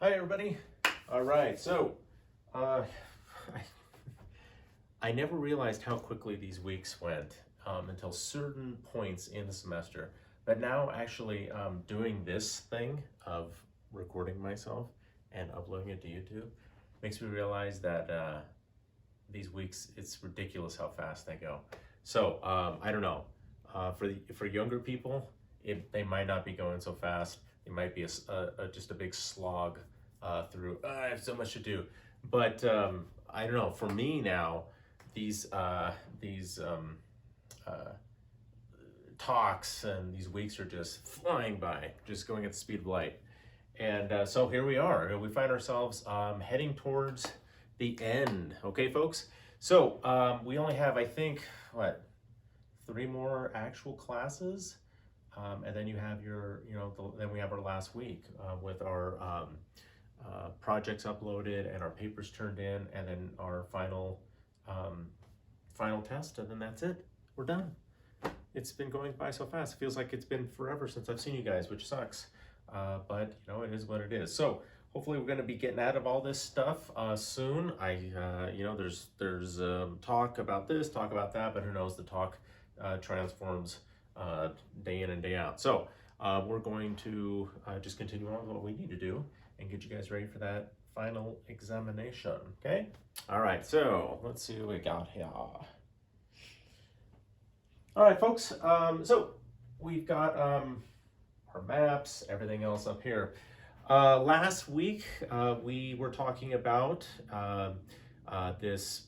Hi, everybody. All right, so uh, I never realized how quickly these weeks went until certain points in the semester. But now, actually, doing this thing of recording myself and uploading it to YouTube makes me realize that these weeks, it's ridiculous how fast they go. So I don't know. For younger people, they might not be going so fast. It might be just a big slog through. I have so much to do, but I don't know. For me now, these uh, talks and these weeks are just flying by, just going at the speed of light. And so here we are. We find ourselves heading towards the end. Okay, folks. So we only have, I think, what, 3 more actual classes, and then you have your, then we have our last week with our projects uploaded and our papers turned in, and then our final test, and then that's it. We're done. It's been going by so fast. It feels like it's been forever since I've seen you guys, which sucks. But it is what it is. So hopefully we're going to be getting out of all this stuff soon. There's talk about this, talk about that, but who knows? The talk transforms day in and day out. So we're going to just continue on with what we need to do and get you guys ready for that final examination. Okay. All right. So let's see what we got here. All right, folks. So we've got our maps, everything else up here. Last week, we were talking about this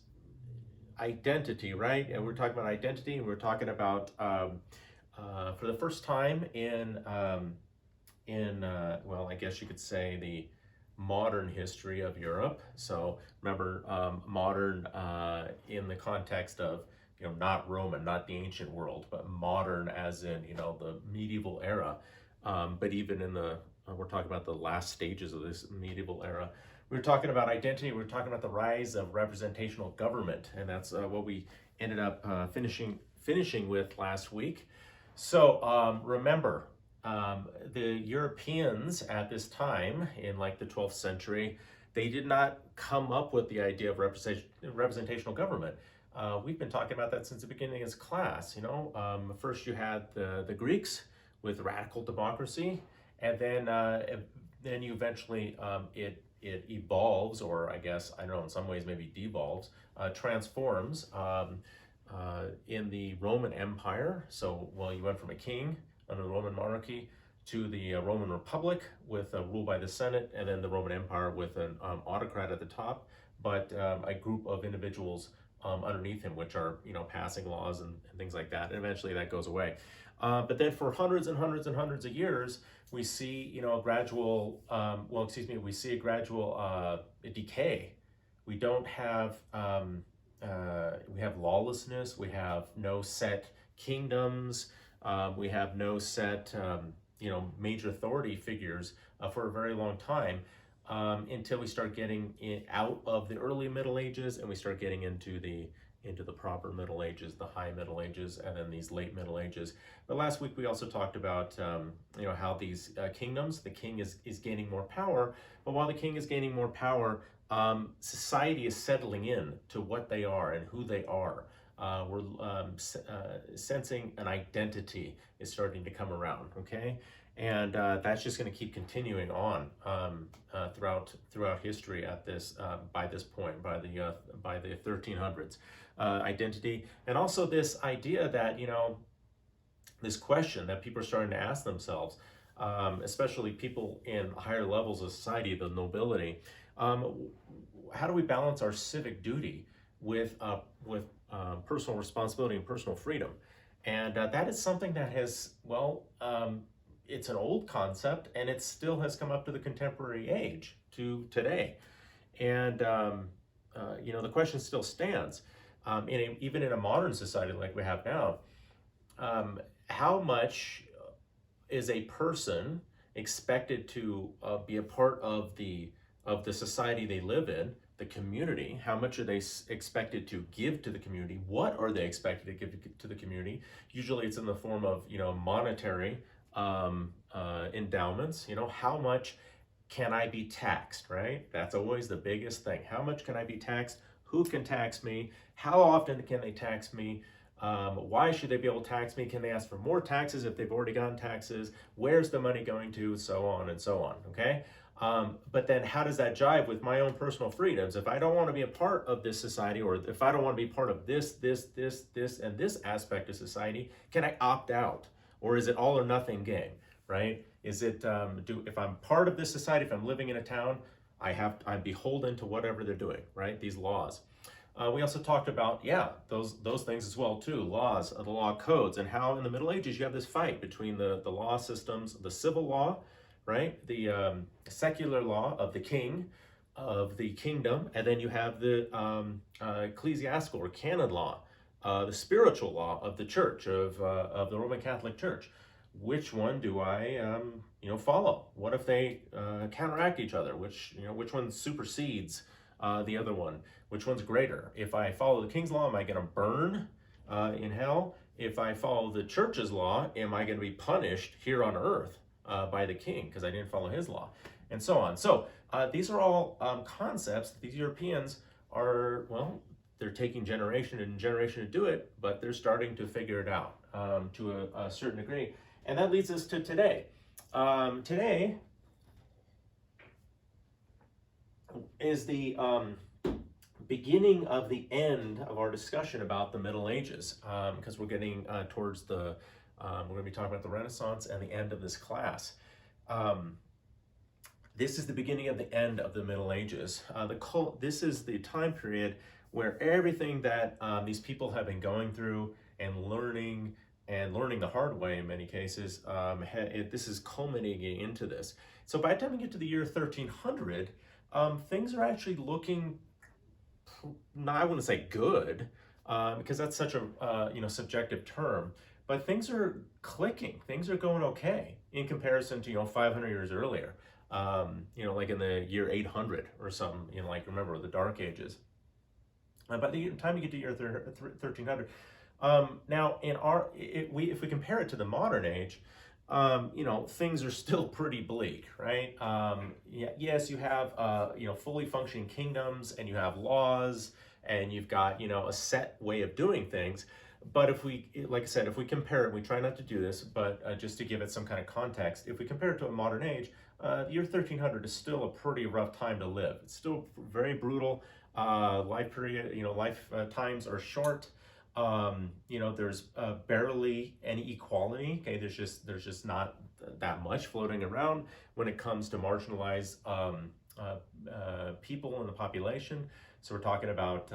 identity, right? And we're talking about identity, and we're talking about for the first time in well, I guess you could say the modern history of Europe. So remember, modern in the context of not Roman, not the ancient world, but modern as in the medieval era. But even in we're talking about the last stages of this medieval era. We were talking about identity. We were talking about the rise of representational government, and that's what we ended up finishing with last week. So remember, the Europeans at this time, in like the 12th century, they did not come up with the idea of representational government. We've been talking about that since the beginning of this class. First you had the Greeks with radical democracy, and then you eventually it evolves, or I guess, I don't know, in some ways maybe devolves, transforms in the Roman Empire. So, well, you went from a king under the Roman monarchy to the Roman Republic with rule by the Senate, and then the Roman Empire with an autocrat at the top, but a group of individuals underneath him, which are passing laws and things like that. And eventually that goes away. But then for hundreds and hundreds and hundreds of years, we see a gradual we see a gradual decay. We don't have we have lawlessness. We have no set kingdoms. We have no set major authority figures for a very long time. Until we start getting out of the early Middle Ages, and we start getting into the proper Middle Ages, the High Middle Ages, and then these late Middle Ages. But last week we also talked about how these kingdoms, the king is gaining more power, but while the king is gaining more power, society is settling in to what they are and who they are. We're sensing an identity is starting to come around. Okay. And that's just going to keep continuing on throughout history at this by this point, by the 1300s. Identity, and also this idea that this question that people are starting to ask themselves, especially people in higher levels of society, the nobility. How do we balance our civic duty with personal responsibility and personal freedom? And that is something that has, it's an old concept, and it still has come up to the contemporary age, to today. And, the question still stands. Even in a modern society like we have now, how much is a person expected to be a part of the society they live in, the community? How much are they expected to give to the community? What are they expected to give to the community? Usually it's in the form of monetary endowments. How much Can I be taxed, right? That's always the biggest thing. How much can I be taxed? Who can tax me? How often can they tax me? Why should they be able to tax me? Can they ask for more taxes if they've already gotten taxes? Where's the money going to? So on and so on, okay? But then how does that jive with my own personal freedoms? If I don't want to be a part of this society, or if I don't want to be part of this, and this aspect of society, can I opt out? Or is it all or nothing game, right? Is it, if I'm part of this society, if I'm living in a town, I'm beholden to whatever they're doing, right? These laws. We also talked about, yeah, those things as well too, laws, the law codes, and how in the Middle Ages you have this fight between the law systems, the civil law, right? The secular law of the king, of the kingdom, and then you have the ecclesiastical or canon law, the spiritual law of the church, of the Roman Catholic Church. Which one do I, follow? What if they counteract each other? Which one supersedes the other one? Which one's greater? If I follow the king's law, am I going to burn in hell? If I follow the church's law, am I going to be punished here on earth by the king because I didn't follow his law? And so on. So these are all concepts that these Europeans are, well, they're taking generation and generation to do it, but they're starting to figure it out to a certain degree. And that leads us to today. Today is the beginning of the end of our discussion about the Middle Ages, because we're getting towards the, we're going to be talking about the Renaissance and the end of this class. This is the beginning of the end of the Middle Ages. This is the time period where everything that these people have been going through and learning the hard way in many cases, this is culminating into this. So by the time we get to the year 1300, things are actually looking, I wouldn't say good, because that's such a subjective term, but things are clicking. Things are going okay in comparison to 500 years earlier. Like in the year 800 or something. Like remember the Dark Ages. By the time you get to year 1300. Now, if we compare it to the modern age, things are still pretty bleak, right? Yes, you have fully functioning kingdoms, and you have laws, and you've got a set way of doing things. But if we, like I said, if we compare it, we try not to do this, but just to give it some kind of context, if we compare it to a modern age, the year 1300 is still a pretty rough time to live. It's still very brutal. Life times are short. There's barely any equality. Okay, there's just not that much floating around when it comes to marginalized people in the population. So we're talking about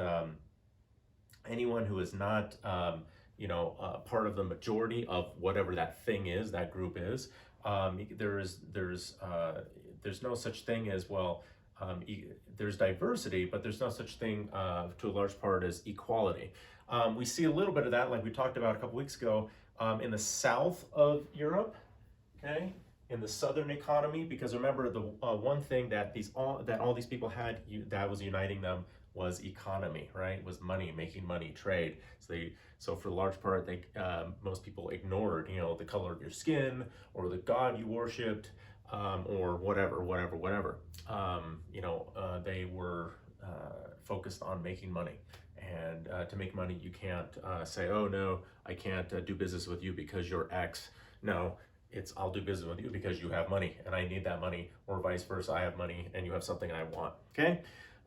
anyone who is not part of the majority of whatever that thing is, that group is. There's no such thing as, well, there's diversity, but there's no such thing to a large part as equality. We see a little bit of that, like we talked about a couple weeks ago, in the south of Europe, okay, in the southern economy, because remember the one thing that all these people had that was uniting them was economy, right? Was money, making money, trade. So for the large part, most people ignored, the color of your skin or the god you worshipped, or whatever. They were focused on making money. And to make money, you can't say, oh no, I can't do business with you because you're X. No, it's I'll do business with you because you have money and I need that money, or vice versa, I have money and you have something I want, okay?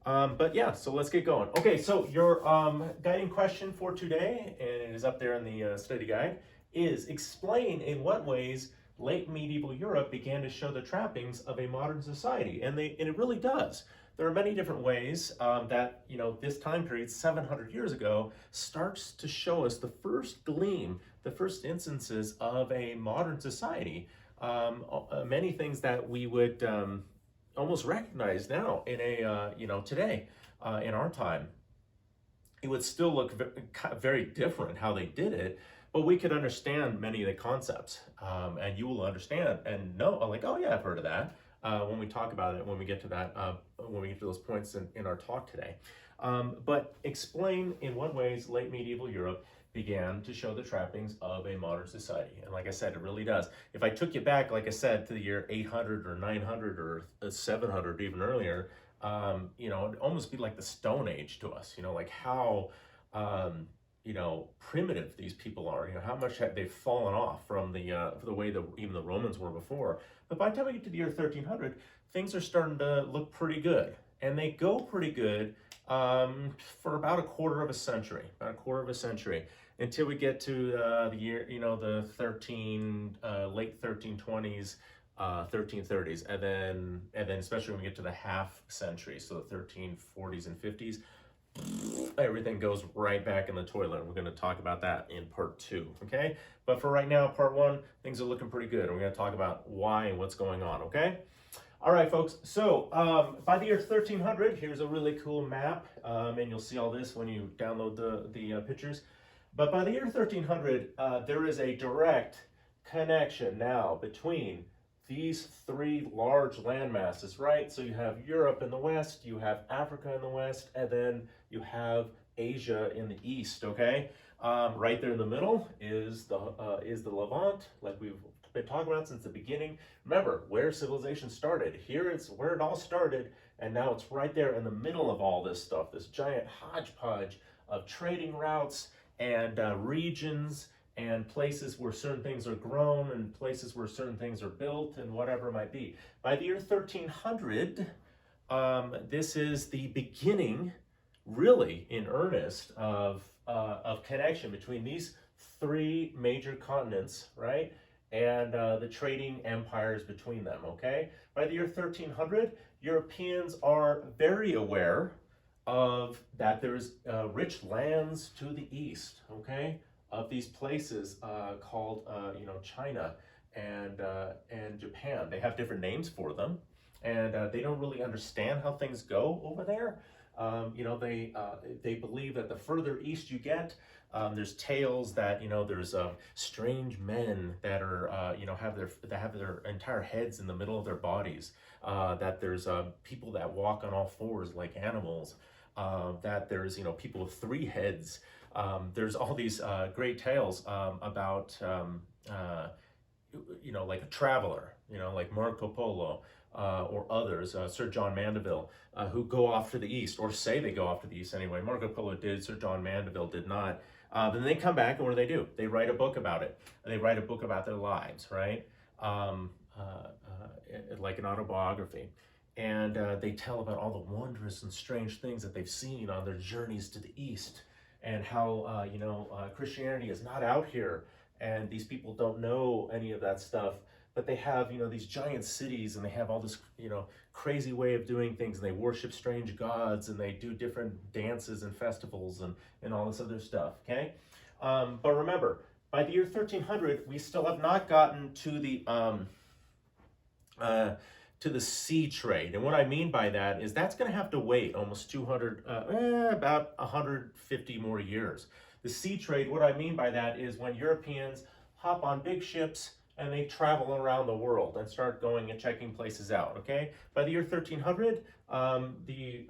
But yeah, so let's get going. Okay, so your guiding question for today, and it is up there in the study guide, is explain in what ways late medieval Europe began to show the trappings of a modern society. And it really does. There are many different ways that this time period, 700 years ago, starts to show us the first gleam, the first instances of a modern society. Many things that we would almost recognize now in today, in our time. It would still look very different how they did it, but we could understand many of the concepts, and you will understand and know, like, oh yeah, I've heard of that. When we talk about it, when we get to that, when we get to those points in our talk today. But explain in what ways late medieval Europe began to show the trappings of a modern society. And like I said, it really does. If I took you back, like I said, to the year 800 or 900 or 700, even earlier, it'd almost be like the Stone Age to us, like how, primitive these people are, how much have they fallen off from the way that even the Romans were before. But by the time we get to the year 1300, things are starting to look pretty good. And they go pretty good for about a quarter of a century, until we get to the year, the late 1320s, 1330s, and then especially when we get to the half century, so the 1340s and 50s, everything goes right back in the toilet. We're going to talk about that in part 2, okay? But for right now, part 1, things are looking pretty good. We're going to talk about why and what's going on, okay? All right, folks, so by the year 1300, here's a really cool map, and you'll see all this when you download the pictures. But by the year 1300, there is a direct connection now between these 3 large land masses, right? So you have Europe in the west, you have Africa in the west, and then you have Asia in the east, okay? Right there in the middle is the Levant, like we've been talking about since the beginning. Remember where civilization started. Here is where it all started, and now it's right there in the middle of all this stuff, this giant hodgepodge of trading routes and regions and places where certain things are grown and places where certain things are built and whatever it might be. By the year 1300, this is the beginning, really in earnest, of connection between these 3 major continents, right? And the trading empires between them, okay? By the year 1300, Europeans are very aware of that there's rich lands to the east, okay? Of these places called, China and Japan. They have different names for them, and they don't really understand how things go over there. They believe that the further east you get, there's tales that there's strange men that are have their entire heads in the middle of their bodies. That there's people that walk on all 4s like animals. That there's people with 3 heads. There's all these great tales about like a traveler, like Marco Polo. Or others, Sir John Mandeville, who go off to the east, or say they go off to the east anyway. Marco Polo did, Sir John Mandeville did not. Then they come back, and what do? They write a book about it. And they write a book about their lives, right? Like an autobiography. And they tell about all the wondrous and strange things that they've seen on their journeys to the east, and how, Christianity is not out here, and these people don't know any of that stuff. But they have, these giant cities, and they have all this, crazy way of doing things, and they worship strange gods, and they do different dances and festivals and all this other stuff, okay? But remember, by the year 1300, we still have not gotten to the sea trade. And what I mean by that is that's going to have to wait almost about 150 more years. The sea trade, what I mean by that is when Europeans hop on big ships and they travel around the world and start going and checking places out, okay? By the year 1300, the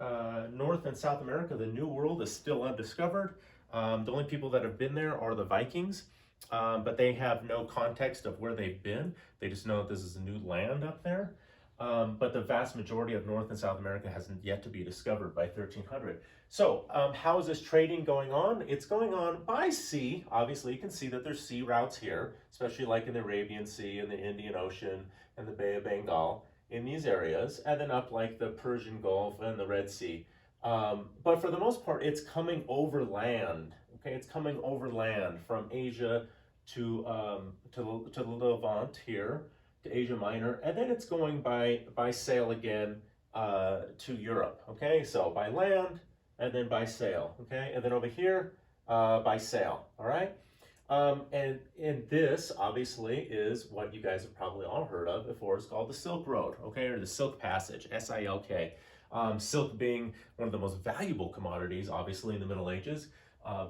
North and South America, the New World, is still undiscovered. The only people that have been there are the Vikings, but they have no context of where they've been. They just know that this is a new land up there. But the vast majority of North and South America hasn't yet to be discovered by 1300. So how is this trading going on? It's going on by sea. Obviously, you can see that there's sea routes here, especially like in the Arabian Sea and the Indian Ocean and the Bay of Bengal in these areas, and then up like the Persian Gulf and the Red Sea. But for the most part, it's coming over land. Okay, it's coming over land from Asia to the Levant here, to Asia Minor, and then it's going by sail again to Europe. Okay, so by land and then by sail. Okay, and then over here by sail. All right, and this obviously is what you guys have probably all heard of before. It's called the Silk Road. Okay, or the Silk Passage, S-I-L-K. Silk being one of the most valuable commodities, obviously in the Middle Ages.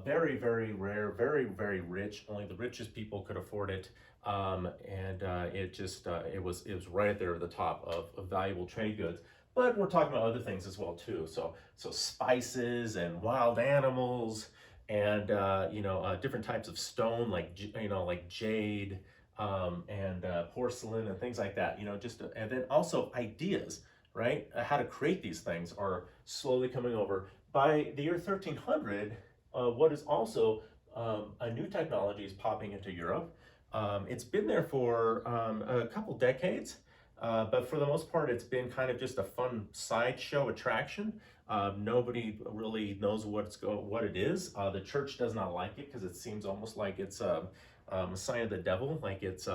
Very, very rare, very, very rich. Only the richest people could afford it. It was right there at the top of valuable trade goods. But we're talking about other things as well too. So spices and wild animals and different types of stone, like like jade, and porcelain and things like that. And then also ideas, right? How to create these things are slowly coming over. By the year 1300, what is also a new technology is popping into Europe. It's been there for a couple decades, but for the most part, it's been kind of just a fun sideshow attraction. Nobody really knows what it is. The church does not like it because it seems almost like it's a sign of the devil, like it's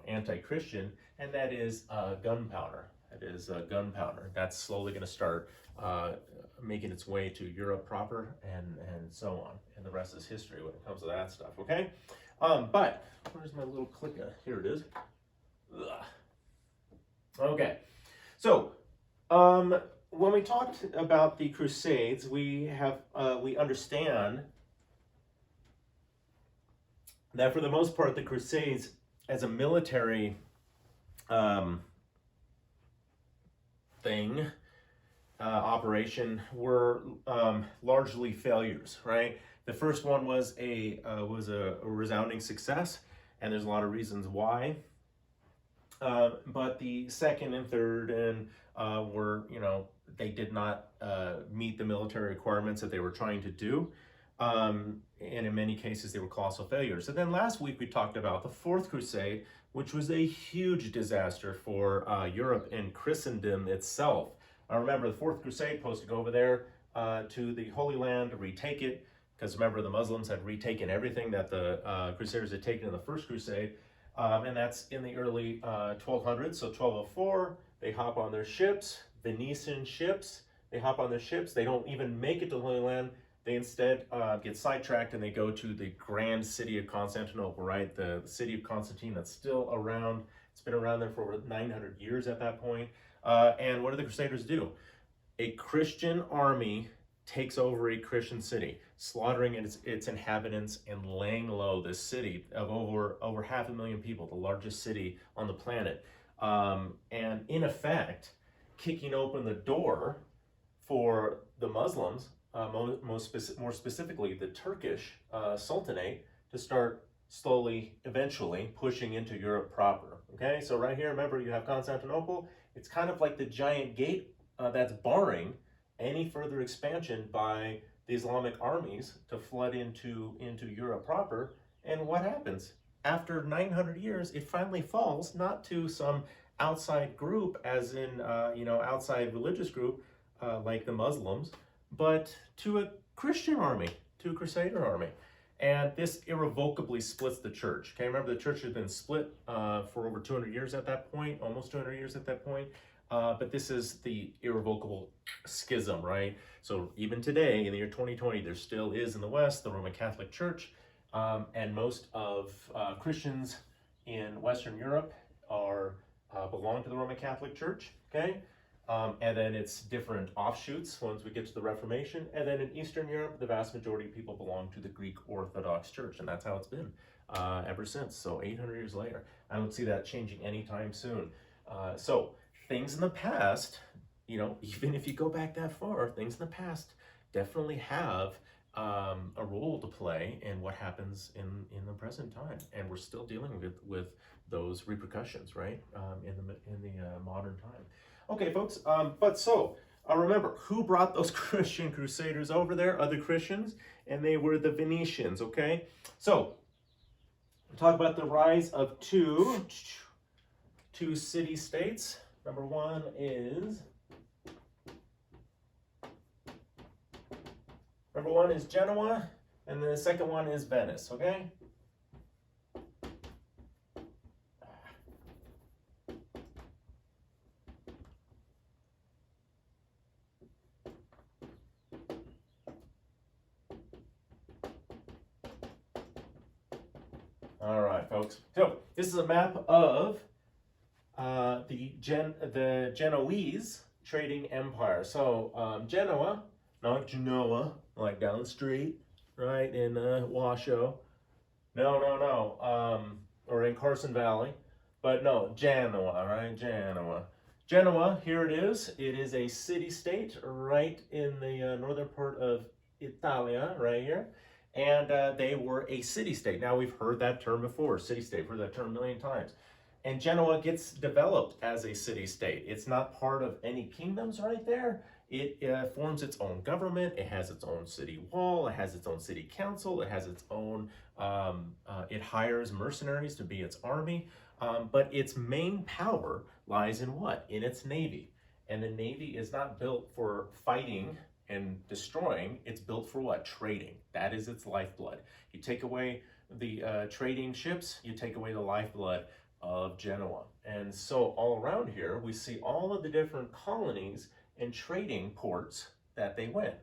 anti-Christian, and that is gunpowder. That is gunpowder. That's slowly going to start making its way to Europe proper, and so on. And the rest is history when it comes to that stuff. Okay, but where's my little clicker? Here it is. Ugh. Okay, so when we talked about the Crusades, we understand that for the most part, the Crusades as a military operation were largely failures, right? The first one was a resounding success, and there's a lot of reasons why. But the second and third were, they did not meet the military requirements that they were trying to do. And in many cases, they were colossal failures. And then last week, we talked about the Fourth Crusade, which was a huge disaster for Europe and Christendom itself. Remember, the Fourth Crusade supposed to go over there to the Holy Land, retake it, because remember, the Muslims had retaken everything that the Crusaders had taken in the First Crusade. And that's in the early 1200s. So 1204, they hop on their ships, Venetian ships. They hop on their ships. They don't even make it to the Holy Land. They instead get sidetracked and they go to the grand city of Constantinople, right? The city of Constantine that's still around. It's been around there for over 900 years at that point. And what do the Crusaders do? A Christian army takes over a Christian city, slaughtering its inhabitants and laying low this city of over 500,000 people, the largest city on the planet. And in effect, kicking open the door for the Muslims, more specifically the Turkish Sultanate, to start slowly, eventually pushing into Europe proper. Okay, so right here, remember, you have Constantinople. It's kind of like the giant gate that's barring any further expansion by the Islamic armies to flood into Europe proper. And what happens? After 900 years, it finally falls, not to some outside group, as in, outside religious group like the Muslims, but to a Christian army, to a Crusader army. And this irrevocably splits the church. Okay, remember, the church has been split for over 200 years at that point, almost 200 years at that point. But this is the irrevocable schism, right? So even today, in the year 2020, there still is in the West the Roman Catholic Church, and most of Christians in Western Europe belong to the Roman Catholic Church. Okay, and then it's different offshoots once we get to the Reformation, and then in Eastern Europe, the vast majority of people belong to the Greek Orthodox Church, and that's how it's been ever since. So 800 years later, I don't see that changing anytime soon. So things in the past, even if you go back that far, things in the past definitely have a role to play in what happens in the present time, and we're still dealing with those repercussions, right? In the modern time. Okay, folks. Remember, who brought those Christian Crusaders over there? Other Christians, and they were the Venetians. Okay, so we'll talk about the rise of two city-states. Number one is Genoa, and the second one is Venice, okay? All right, folks. So this is a map of the Genoese trading empire. So Genoa, not Genoa, like down the street, right, in Washoe. No. Or in Carson Valley. But no, Genoa, right? Genoa, here it is. It is a city-state right in the northern part of Italia, right here. And they were a city-state. Now, we've heard that term before, city-state, heard that term a million times. And Genoa gets developed as a city-state. It's not part of any kingdoms right there. It forms its own government. It has its own city wall. It has its own city council. It has its own, it hires mercenaries to be its army. But its main power lies in what? In its navy. And the navy is not built for fighting and destroying. It's built for what? Trading. That is its lifeblood. You take away the trading ships, you take away the lifeblood of Genoa. And so all around here, we see all of the different colonies and trading ports that they went.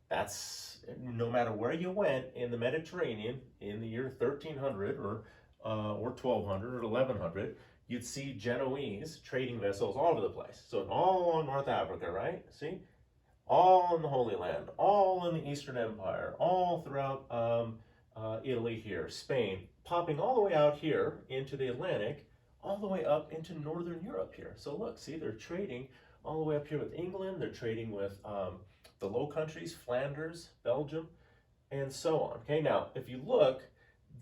That's no matter where you went in the Mediterranean in the year 1300 or 1200 or 1100, you'd see Genoese trading vessels all over the place. So all on North Africa, right? See? All in the Holy Land, all in the Eastern Empire, all throughout Italy here, Spain, popping all the way out here into the Atlantic, all the way up into Northern Europe here. So look, see, they're trading all the way up here with England, they're trading with the Low Countries, Flanders, Belgium, and so on. Okay, now, if you look,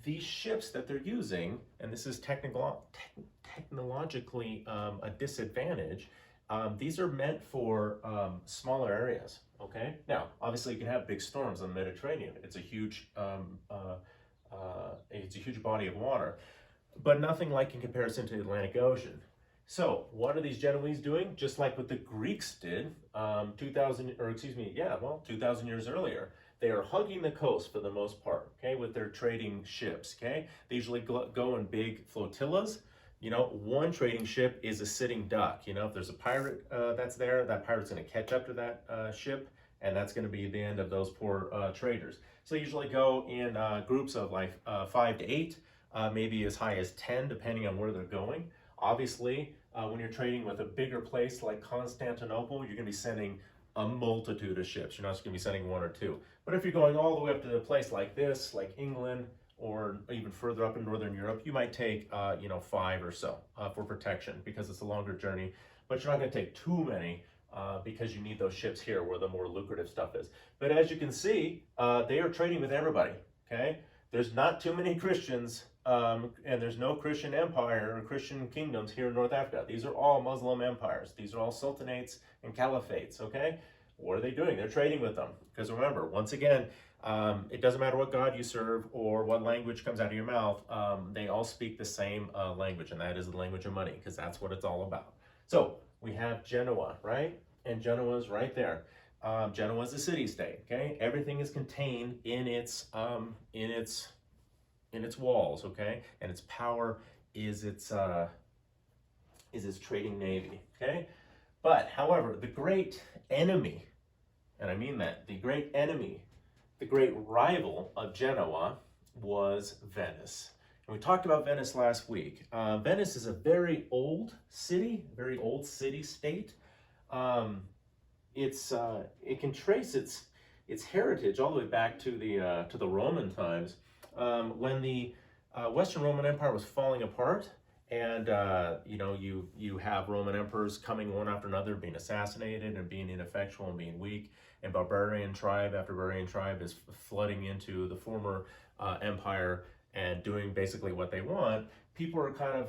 these ships that they're using, and this is technologically a disadvantage, these are meant for smaller areas, okay? Now, obviously you can have big storms on the Mediterranean. It's a huge body of water, but nothing like in comparison to the Atlantic Ocean. So what are these Genoese doing? Just like what the Greeks did 2,000 years earlier. They are hugging the coast for the most part, okay, with their trading ships, okay? They usually go in big flotillas. You know, one trading ship is a sitting duck. You know, if there's a pirate that's there, that pirate's going to catch up to that ship, and that's going to be the end of those poor traders. So they usually go in groups of like 5 to 8, maybe as high as 10, depending on where they're going. Obviously, when you're trading with a bigger place like Constantinople, you're going to be sending a multitude of ships. You're not just going to be sending 1 or 2. But if you're going all the way up to a place like this, like England, or even further up in Northern Europe, you might take, 5 or so for protection because it's a longer journey. But you're not going to take too many because you need those ships here where the more lucrative stuff is. But as you can see, they are trading with everybody, okay? There's not too many Christians, and there's no Christian empire or Christian kingdoms here in North Africa. These are all Muslim empires. These are all sultanates and caliphates, okay? What are they doing? They're trading with them. Because remember, once again, it doesn't matter what God you serve or what language comes out of your mouth, they all speak the same language, and that is the language of money, because that's what it's all about. So we have Genoa, right? And Genoa is right there. Genoa is a city-state, okay? Everything is contained in its walls, okay? And its power is its trading navy, okay? But, however, the great enemy, and I mean that, the great enemy, the great rival of Genoa was Venice. And we talked about Venice last week. Venice is a very old city, very old city-state. It can trace its heritage all the way back to the Roman times, when the Western Roman Empire was falling apart, and you have Roman emperors coming one after another, being assassinated and being ineffectual and being weak, and barbarian tribe after barbarian tribe is flooding into the former empire and doing basically what they want. People are kind of,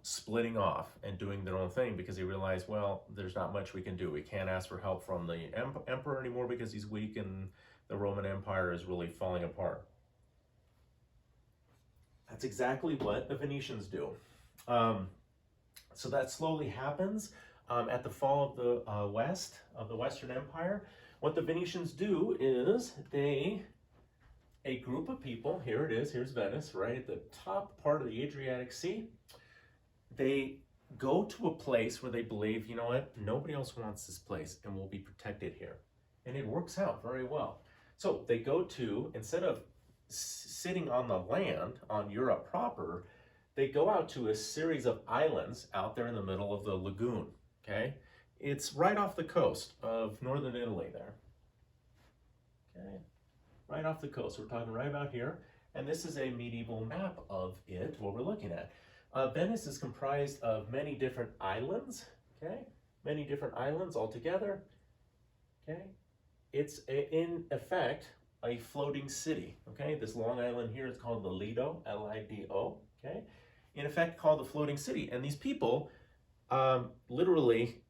splitting off and doing their own thing because they realize, well, there's not much we can do. We can't ask for help from the emperor anymore because he's weak and the Roman Empire is really falling apart. That's exactly what the Venetians do. So that slowly happens at the fall of the Western Empire. What the Venetians do is a group of people, here it is, here's Venice, right at the top part of the Adriatic Sea. They go to a place where they believe, you know what, nobody else wants this place and we'll be protected here. And it works out very well. So they go to, instead of sitting on the land, on Europe proper, they go out to a series of islands out there in the middle of the lagoon, okay? It's right off the coast of northern Italy there, okay? Right off the coast. We're talking right about here. And this is a medieval map of it, what we're looking at. Venice is comprised of many different islands, okay? Many different islands all together, okay? It's in effect a floating city. Okay, this Long Island here is called the Lido, Lido. Okay, in effect called the floating city. And these people literally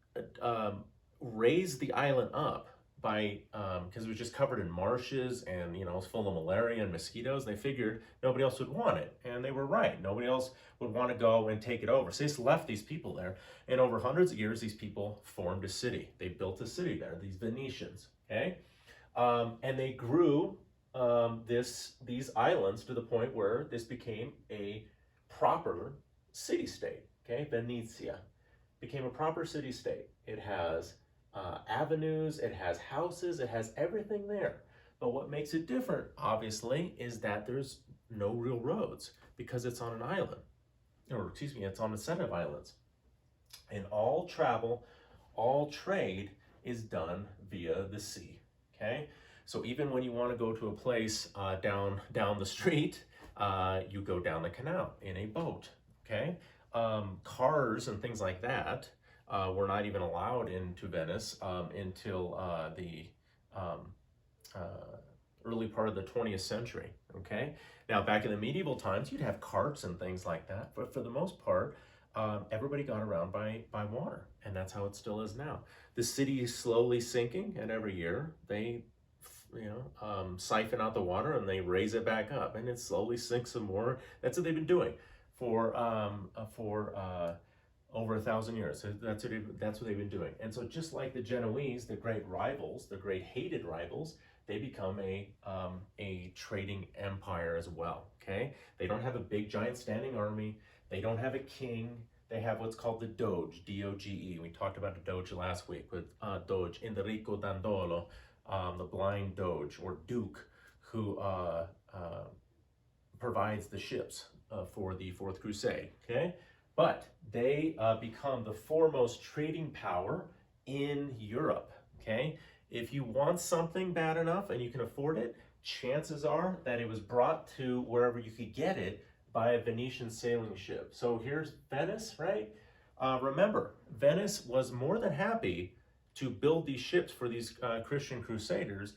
raised the island up by because it was just covered in marshes and it was full of malaria and mosquitoes. They figured nobody else would want it, and they were right. Nobody else would want to go and take it over. So they just left these people there, and over hundreds of years, these people formed a city. They built a city there. These Venetians, okay, and they grew these islands to the point where this became a proper city-state. Okay, Venezia became a proper city-state. It has avenues, it has houses, it has everything there. But what makes it different, obviously, is that there's no real roads because it's on an island, or excuse me, it's on a set of islands. And all travel, all trade is done via the sea, okay? So even when you want to go to a place down the street, you go down the canal in a boat, okay? Cars and things like that were not even allowed into Venice until the early part of the 20th century, okay? Now, back in the medieval times, you'd have carts and things like that, but for the most part, everybody got around by water, and that's how it still is now. The city is slowly sinking, and every year they siphon out the water and they raise it back up, and it slowly sinks some more. That's what they've been doing for over 1,000 years. So that's what they've been doing. And so just like the Genoese, the great rivals, the great hated rivals, they become a trading empire as well, okay? They don't have a big giant standing army. They don't have a king. They have what's called the Doge, D-O-G-E. We talked about the Doge last week with Doge, Enrico Dandolo, the blind Doge or Duke, who provides the ships for the Fourth Crusade, okay? But they become the foremost trading power in Europe, okay? If you want something bad enough and you can afford it, chances are that it was brought to wherever you could get it by a Venetian sailing ship. So here's Venice, right? Remember, Venice was more than happy to build these ships for these Christian crusaders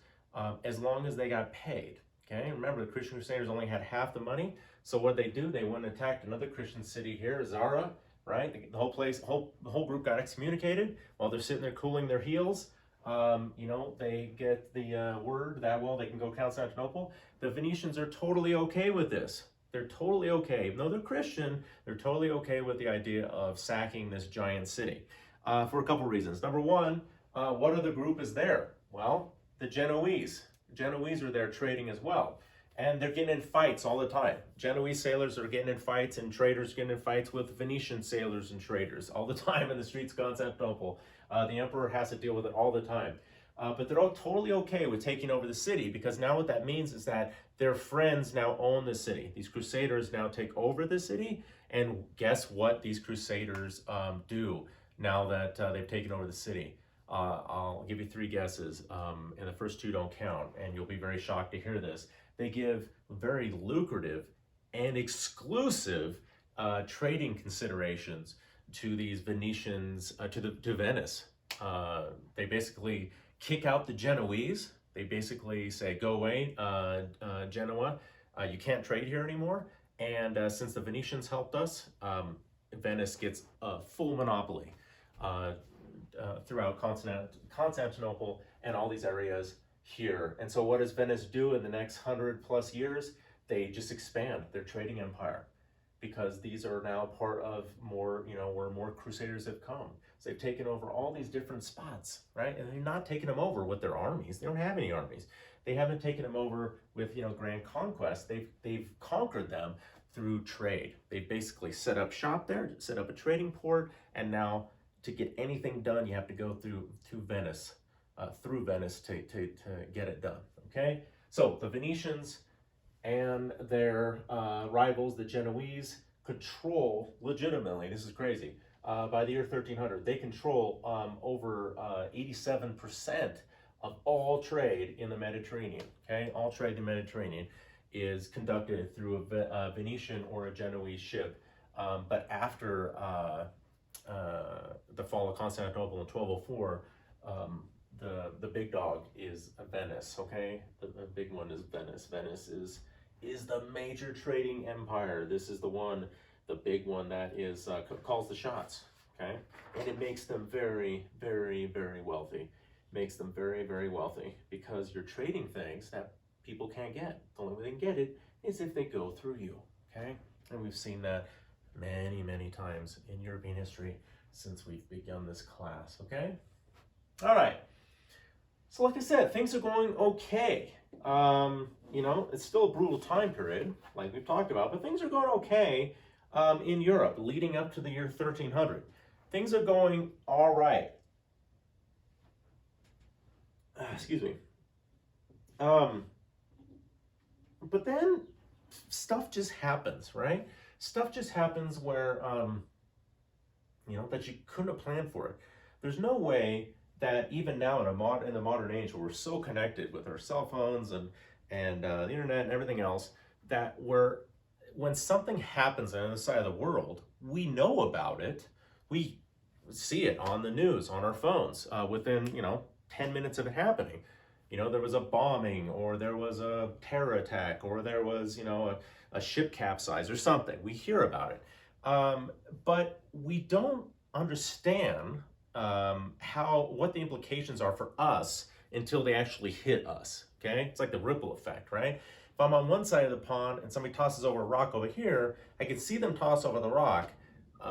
as long as they got paid. Okay, remember the Christian crusaders only had half the money, so what they do, they went and attacked another Christian city here, Zara, right? The whole group got excommunicated while they're sitting there cooling their heels. They get the word that, well, they can go Constantinople. The Venetians are totally okay with this. They're totally okay. Even though they're Christian, they're totally okay with the idea of sacking this giant city for a couple reasons. Number one, what other group is there? Well, the Genoese. The Genoese are there trading as well. And they're getting in fights all the time. Genoese sailors are getting in fights, and traders getting in fights with Venetian sailors and traders all the time in the streets of Constantinople. The emperor has to deal with it all the time. But they're all totally okay with taking over the city, because now what that means is that their friends now own the city. These crusaders now take over the city, and guess what these crusaders do now that they've taken over the city? I'll give you three guesses, and the first two don't count, and you'll be very shocked to hear this. They give very lucrative and exclusive trading considerations to these Venetians, to Venice. They basically kick out the Genoese. They basically say, go away, Genoa, you can't trade here anymore. And since the Venetians helped us, Venice gets a full monopoly throughout Constantinople and all these areas here. And so what does Venice do in the next 100+ years? They just expand their trading empire, because these are now part of more, where more crusaders have come. So they've taken over all these different spots, right? And they're not taking them over with their armies. They don't have any armies. They haven't taken them over with, grand conquest. They've conquered them through trade. They basically set up shop there, set up a trading port, and now to get anything done, you have to go through Venice to get it done, okay? So the Venetians and their rivals, the Genoese, control legitimately, this is crazy, by the year 1300, they control over 87% of all trade in the Mediterranean, okay? All trade in the Mediterranean is conducted through a Venetian or a Genoese ship. But after the fall of Constantinople in 1204, the big dog is Venice. Okay, the big one is Venice. Venice is the major trading empire. This is the one, the big one that is calls the shots. Okay, and it makes them very, very, very wealthy. Makes them very, very wealthy because you're trading things that people can't get. The only way they can get it is if they go through you. Okay, and we've seen that many, many times in European history since we've begun this class. Okay, all right. So like I said, things are going okay. You know, it's still a brutal time period, like we've talked about, but things are going okay in Europe leading up to the year 1300. Things are going all right. Excuse me. But then stuff just happens, right? Stuff just happens where, you know, that you couldn't have planned for it. There's no way that even now in the modern age where we're so connected with our cell phones and the internet and everything else, that when something happens on the other side of the world, we know about it. We see it on the news, on our phones, within, you know, 10 minutes of it happening. You know, there was a bombing, or there was a terror attack, or there was, you know, a ship capsized or something. We hear about it. But we don't understand what the implications are for us until they actually hit us. Okay, it's like the ripple effect, right? If I'm on one side of the pond and somebody tosses over a rock over here, I can see them toss over the rock,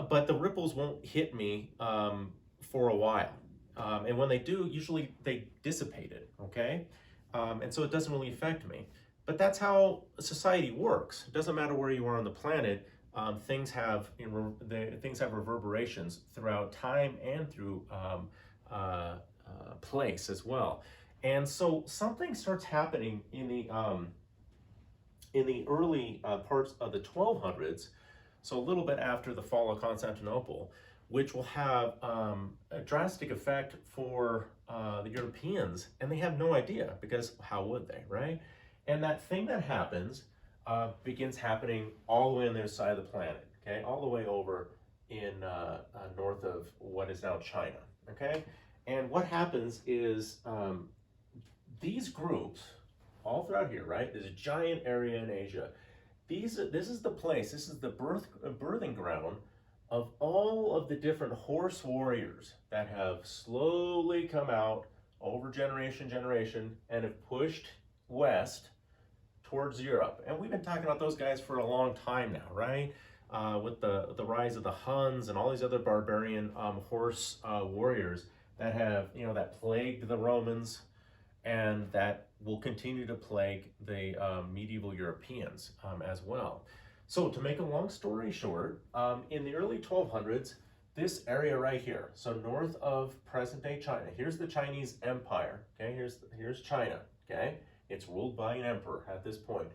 but the ripples won't hit me for a while. And when they do, usually they dissipate it, okay? And so it doesn't really affect me. But that's how society works. It doesn't matter where you are on the planet. Things have reverberations throughout time and through place as well. And so something starts happening in the early parts of the 1200s, so a little bit after the fall of Constantinople, which will have a drastic effect for the Europeans, and they have no idea, because how would they, right? And that thing that happens begins happening all the way on the other side of the planet, okay? All the way over in north of what is now China, okay? And what happens is these groups, all throughout here, right? There's a giant area in Asia. This is the place, this is the birthing ground of all of the different horse warriors that have slowly come out over generation and have pushed west towards Europe. And we've been talking about those guys for a long time now, right? With the rise of the Huns and all these other barbarian horse warriors that have, you know, that plagued the Romans and that will continue to plague the medieval Europeans as well. So to make a long story short, in the early 1200s, this area right here, so north of present-day China, here's the Chinese Empire, okay? Here's China, okay? It's ruled by an emperor at this point.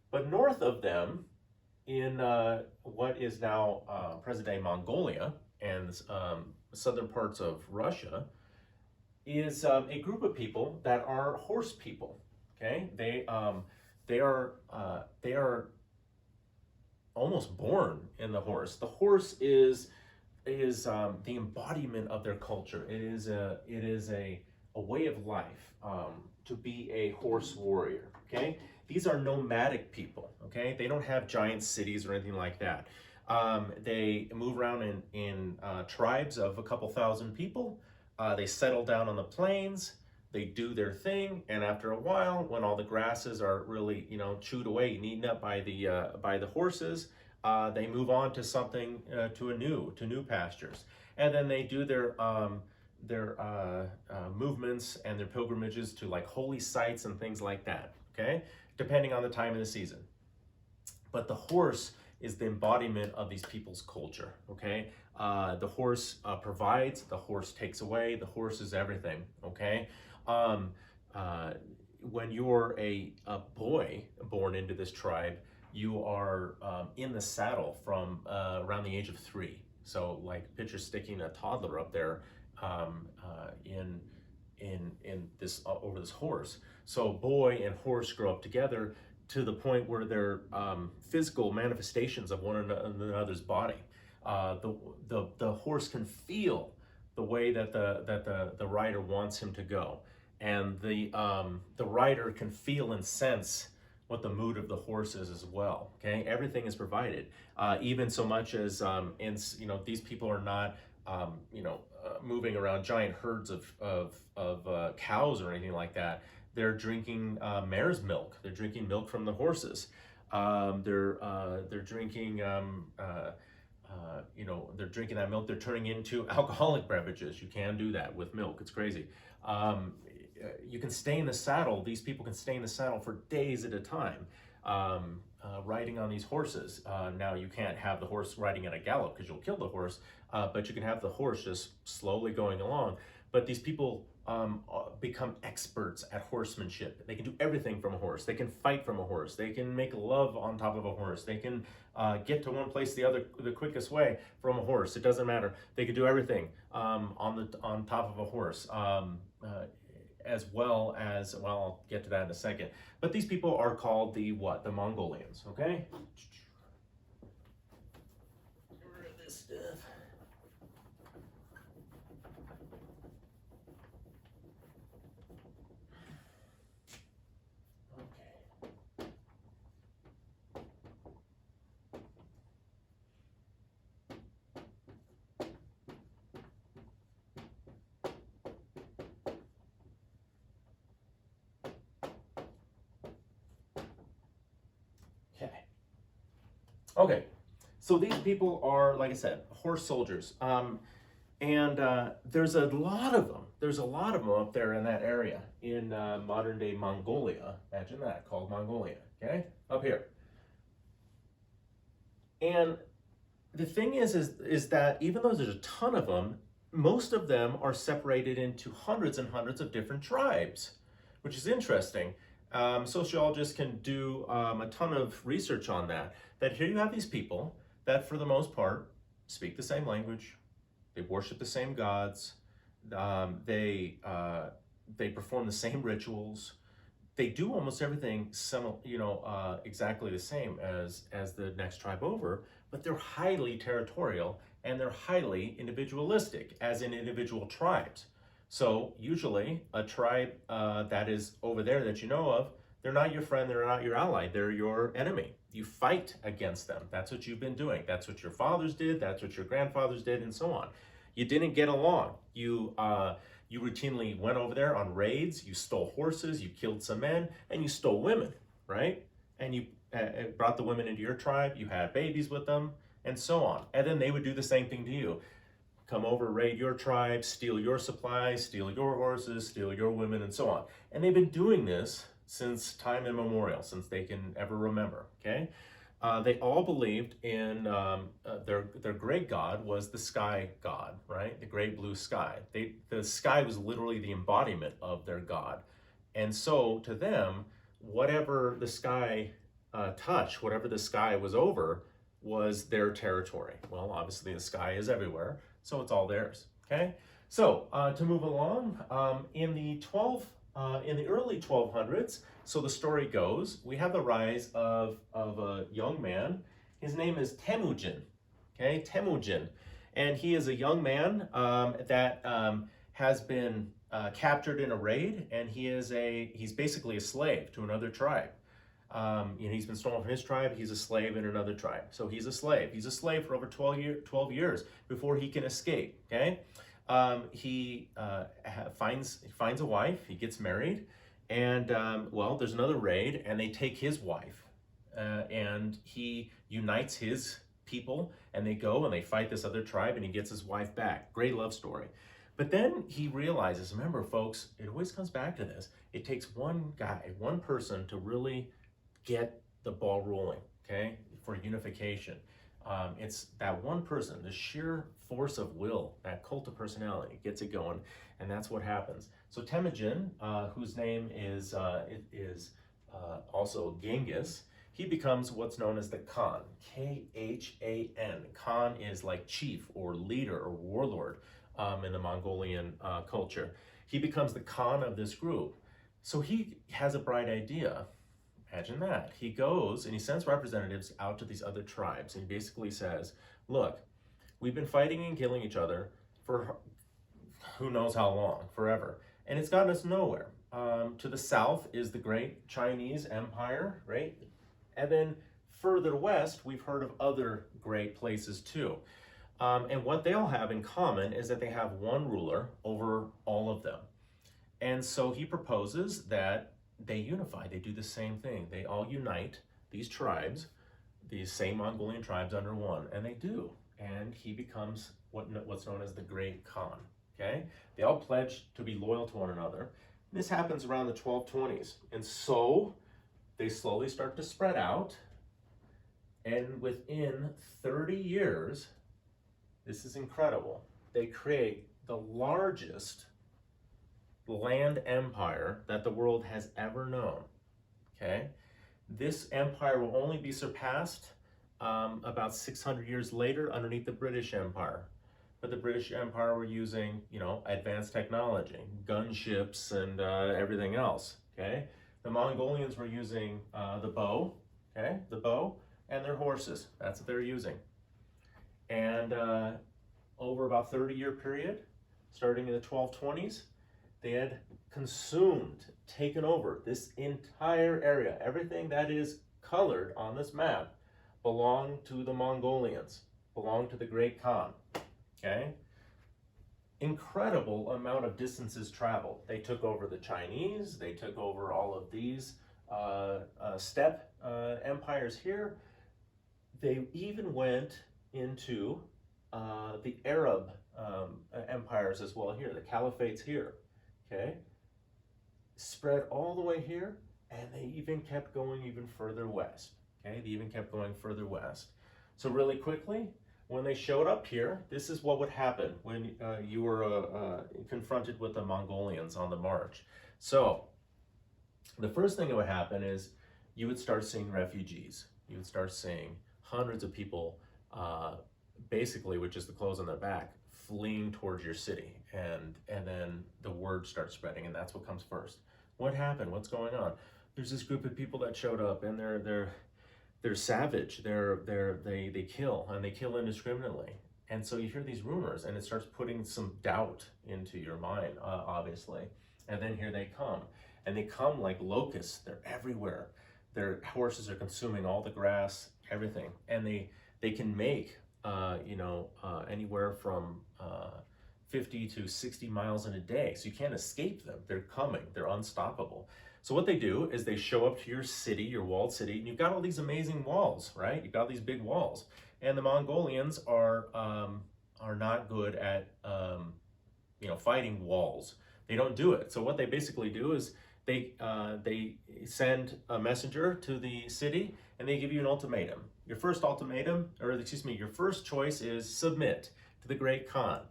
But north of them, in what is now present-day Mongolia and southern parts of Russia, is a group of people that are horse people, okay? They are almost born in the horse. The horse is the embodiment of their culture. It is a way of life to be a horse warrior. Okay, these are nomadic people. Okay, they don't have giant cities or anything like that. They move around in tribes of a couple thousand people. They settle down on the plains. They do their thing, and after a while, when all the grasses are really, you know, chewed away and eaten up by the horses, they move on to something to new pastures, and then they do their movements and their pilgrimages to like holy sites and things like that. Okay, depending on the time of the season. But the horse is the embodiment of these people's culture. Okay, the horse provides, the horse takes away, the horse is everything. Okay. When you're a boy born into this tribe, you are in the saddle from around the age of 3. So, like, picture sticking a toddler up there in this over this horse. So, boy and horse grow up together to the point where they're physical manifestations of one another's body. The horse can feel the way that the rider wants him to go, and the rider can feel and sense what the mood of the horse is as well. Okay, everything is provided, even so much as these people are not moving around giant herds of cows or anything like that. They're drinking mare's milk. They're drinking milk from the horses. They're drinking they're drinking that milk. They're turning into alcoholic beverages. You can do that with milk. It's crazy. You can stay in the saddle. These people can stay in the saddle for days at a time, riding on these horses. Now, you can't have the horse riding at a gallop because you'll kill the horse, but you can have the horse just slowly going along. But these people become experts at horsemanship. They can do everything from a horse. They can fight from a horse. They can make love on top of a horse. They can get to one place the other the quickest way from a horse. It doesn't matter. They can do everything on top of a horse. As well as, well, I'll get to that in a second. But these people are called the what? The Mongolians, okay? Get rid of this stuff. Okay, so these people are, like I said, horse soldiers, and there's a lot of them. There's a lot of them up there in that area in modern-day Mongolia. Imagine that, called Mongolia. Okay, up here. And the thing is that even though there's a ton of them, most of them are separated into hundreds and hundreds of different tribes, which is interesting. Sociologists can do a ton of research on that. That here you have these people that, for the most part, speak the same language, they worship the same gods, they perform the same rituals, they do almost everything exactly the same as the next tribe over, but they're highly territorial and they're highly individualistic, as in individual tribes. So usually a tribe that is over there that you know of, they're not your friend, they're not your ally, they're your enemy. You fight against them. That's what you've been doing. That's what your fathers did, that's what your grandfathers did, and so on. You didn't get along. You routinely went over there on raids, you stole horses, you killed some men, and you stole women, right? And you brought the women into your tribe, you had babies with them, and so on. And then they would do the same thing to you. Come over, raid your tribe, steal your supplies, steal your horses, steal your women, and so on. And they've been doing this since time immemorial, since they can ever remember, okay? They all believed in their great god was the sky god, right? The great blue sky. The sky was literally the embodiment of their god. And so to them, whatever the sky touched, whatever the sky was over, was their territory. Well, obviously the sky is everywhere, so it's all theirs, okay? So to move along, in the early 1200s, so the story goes, we have the rise of a young man. His name is Temujin, okay, Temujin. And he is a young man that has been captured in a raid, and he's basically a slave to another tribe. He's been stolen from his tribe, he's a slave in another tribe. So he's a slave. He's a slave for over 12 years before he can escape, okay? He finds a wife, he gets married, and there's another raid, and they take his wife, and he unites his people, and they go and they fight this other tribe, and he gets his wife back. Great love story. But then he realizes, remember folks, it always comes back to this, it takes one guy, one person to really get the ball rolling, okay, for unification. It's that one person, the sheer force of will, that cult of personality gets it going, and that's what happens. So Temujin, whose name is also Genghis, he becomes what's known as the Khan, K-H-A-N. Khan is like chief or leader or warlord in the Mongolian culture. He becomes the Khan of this group. So he has a bright idea. Imagine that. He goes and he sends representatives out to these other tribes, and he basically says, look, we've been fighting and killing each other for who knows how long, forever. And it's gotten us nowhere. To the south is the great Chinese Empire, right? And then further west, we've heard of other great places too. And what they all have in common is that they have one ruler over all of them. And so he proposes that they unify, they do the same thing. They all unite these tribes, these same Mongolian tribes under one, and they do. And he becomes what's known as the Great Khan, okay? They all pledge to be loyal to one another. This happens around the 1220s. And so they slowly start to spread out. And within 30 years, this is incredible, they create the largest land empire that the world has ever known, okay? This empire will only be surpassed about 600 years later underneath the British Empire. But the British Empire were using, advanced technology, gunships and everything else, okay? The Mongolians were using the bow, okay? The bow and their horses. That's what they're using. And over about 30-year period, starting in the 1220s, they had consumed, taken over this entire area. Everything that is colored on this map belonged to the Mongolians, belonged to the Great Khan, okay? Incredible amount of distances traveled. They took over the Chinese, they took over all of these steppe empires here. They even went into the Arab empires as well here, the caliphates here, okay? Spread all the way here, and they even kept going even further west, okay? They even kept going further west. So really quickly, when they showed up here, this is what would happen when you were confronted with the Mongolians on the march. So the first thing that would happen is you would start seeing refugees. You would start seeing hundreds of people basically with just the clothes on their back fleeing towards your city, and then the word starts spreading, and that's what comes first. What happened? What's going on? There's this group of people that showed up, and they're savage. They kill, and they kill indiscriminately. And so you hear these rumors, and it starts putting some doubt into your mind, obviously. And then here they come, and they come like locusts. They're everywhere. Their horses are consuming all the grass, everything, and they can make anywhere from 50 to 60 miles in a day. So you can't escape them. They're coming. They're unstoppable. So what they do is they show up to your city, your walled city, and you've got all these amazing walls, right? You've got these big walls, and the Mongolians are not good at fighting walls. They don't do it. So what they basically do is they send a messenger to the city, and they give you an ultimatum. Your first choice is submit to the Great Khan.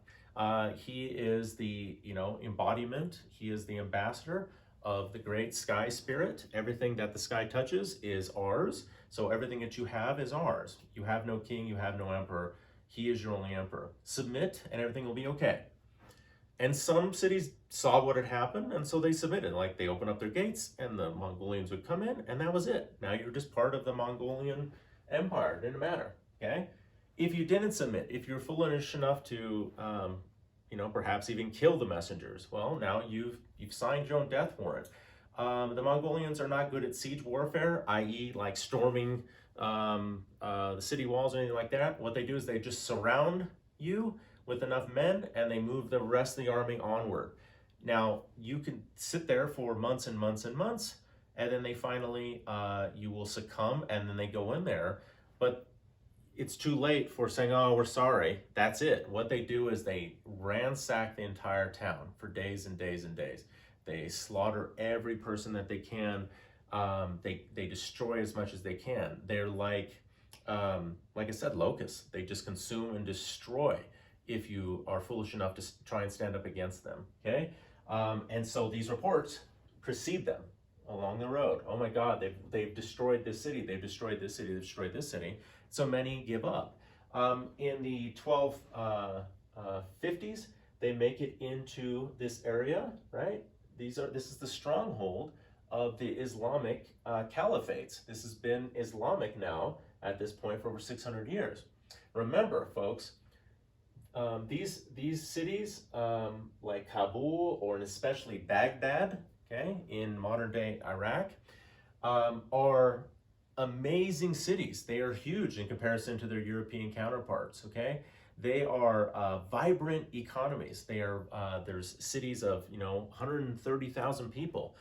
He is the embodiment. He is the ambassador of the great sky spirit. Everything that the sky touches is ours. So everything that you have is ours. You have no king, you have no emperor. He is your only emperor. Submit and everything will be okay. And some cities saw what had happened, and so they submitted. Like, they opened up their gates and the Mongolians would come in, and that was it. Now you're just part of the Mongolian empire. It didn't matter, okay? If you didn't submit, if you're foolish enough to perhaps even kill the messengers, well, now you've signed your own death warrant. The Mongolians are not good at siege warfare, i.e. like storming the city walls or anything like that. What they do is they just surround you with enough men, and they move the rest of the army onward. Now, you can sit there for months and months and months, and then they finally, you will succumb, and then they go in there. But it's too late for saying, oh, we're sorry. That's it. What they do is they ransack the entire town for days and days and days. They slaughter every person that they can. They destroy as much as they can. They're like I said, locusts. They just consume and destroy if you are foolish enough to try and stand up against them, okay? And so these reports precede them along the road. Oh my God, they've destroyed this city, they've destroyed this city, they've destroyed this city. So many give up. In the 1250s, they make it into this area, right? This is the stronghold of the Islamic caliphates. This has been Islamic now at this point for over 600 years. Remember, folks, These cities, like Kabul or especially Baghdad, okay, in modern day Iraq, are amazing cities. They are huge in comparison to their European counterparts. Okay, they are vibrant economies. They are there's cities of 130,000 people.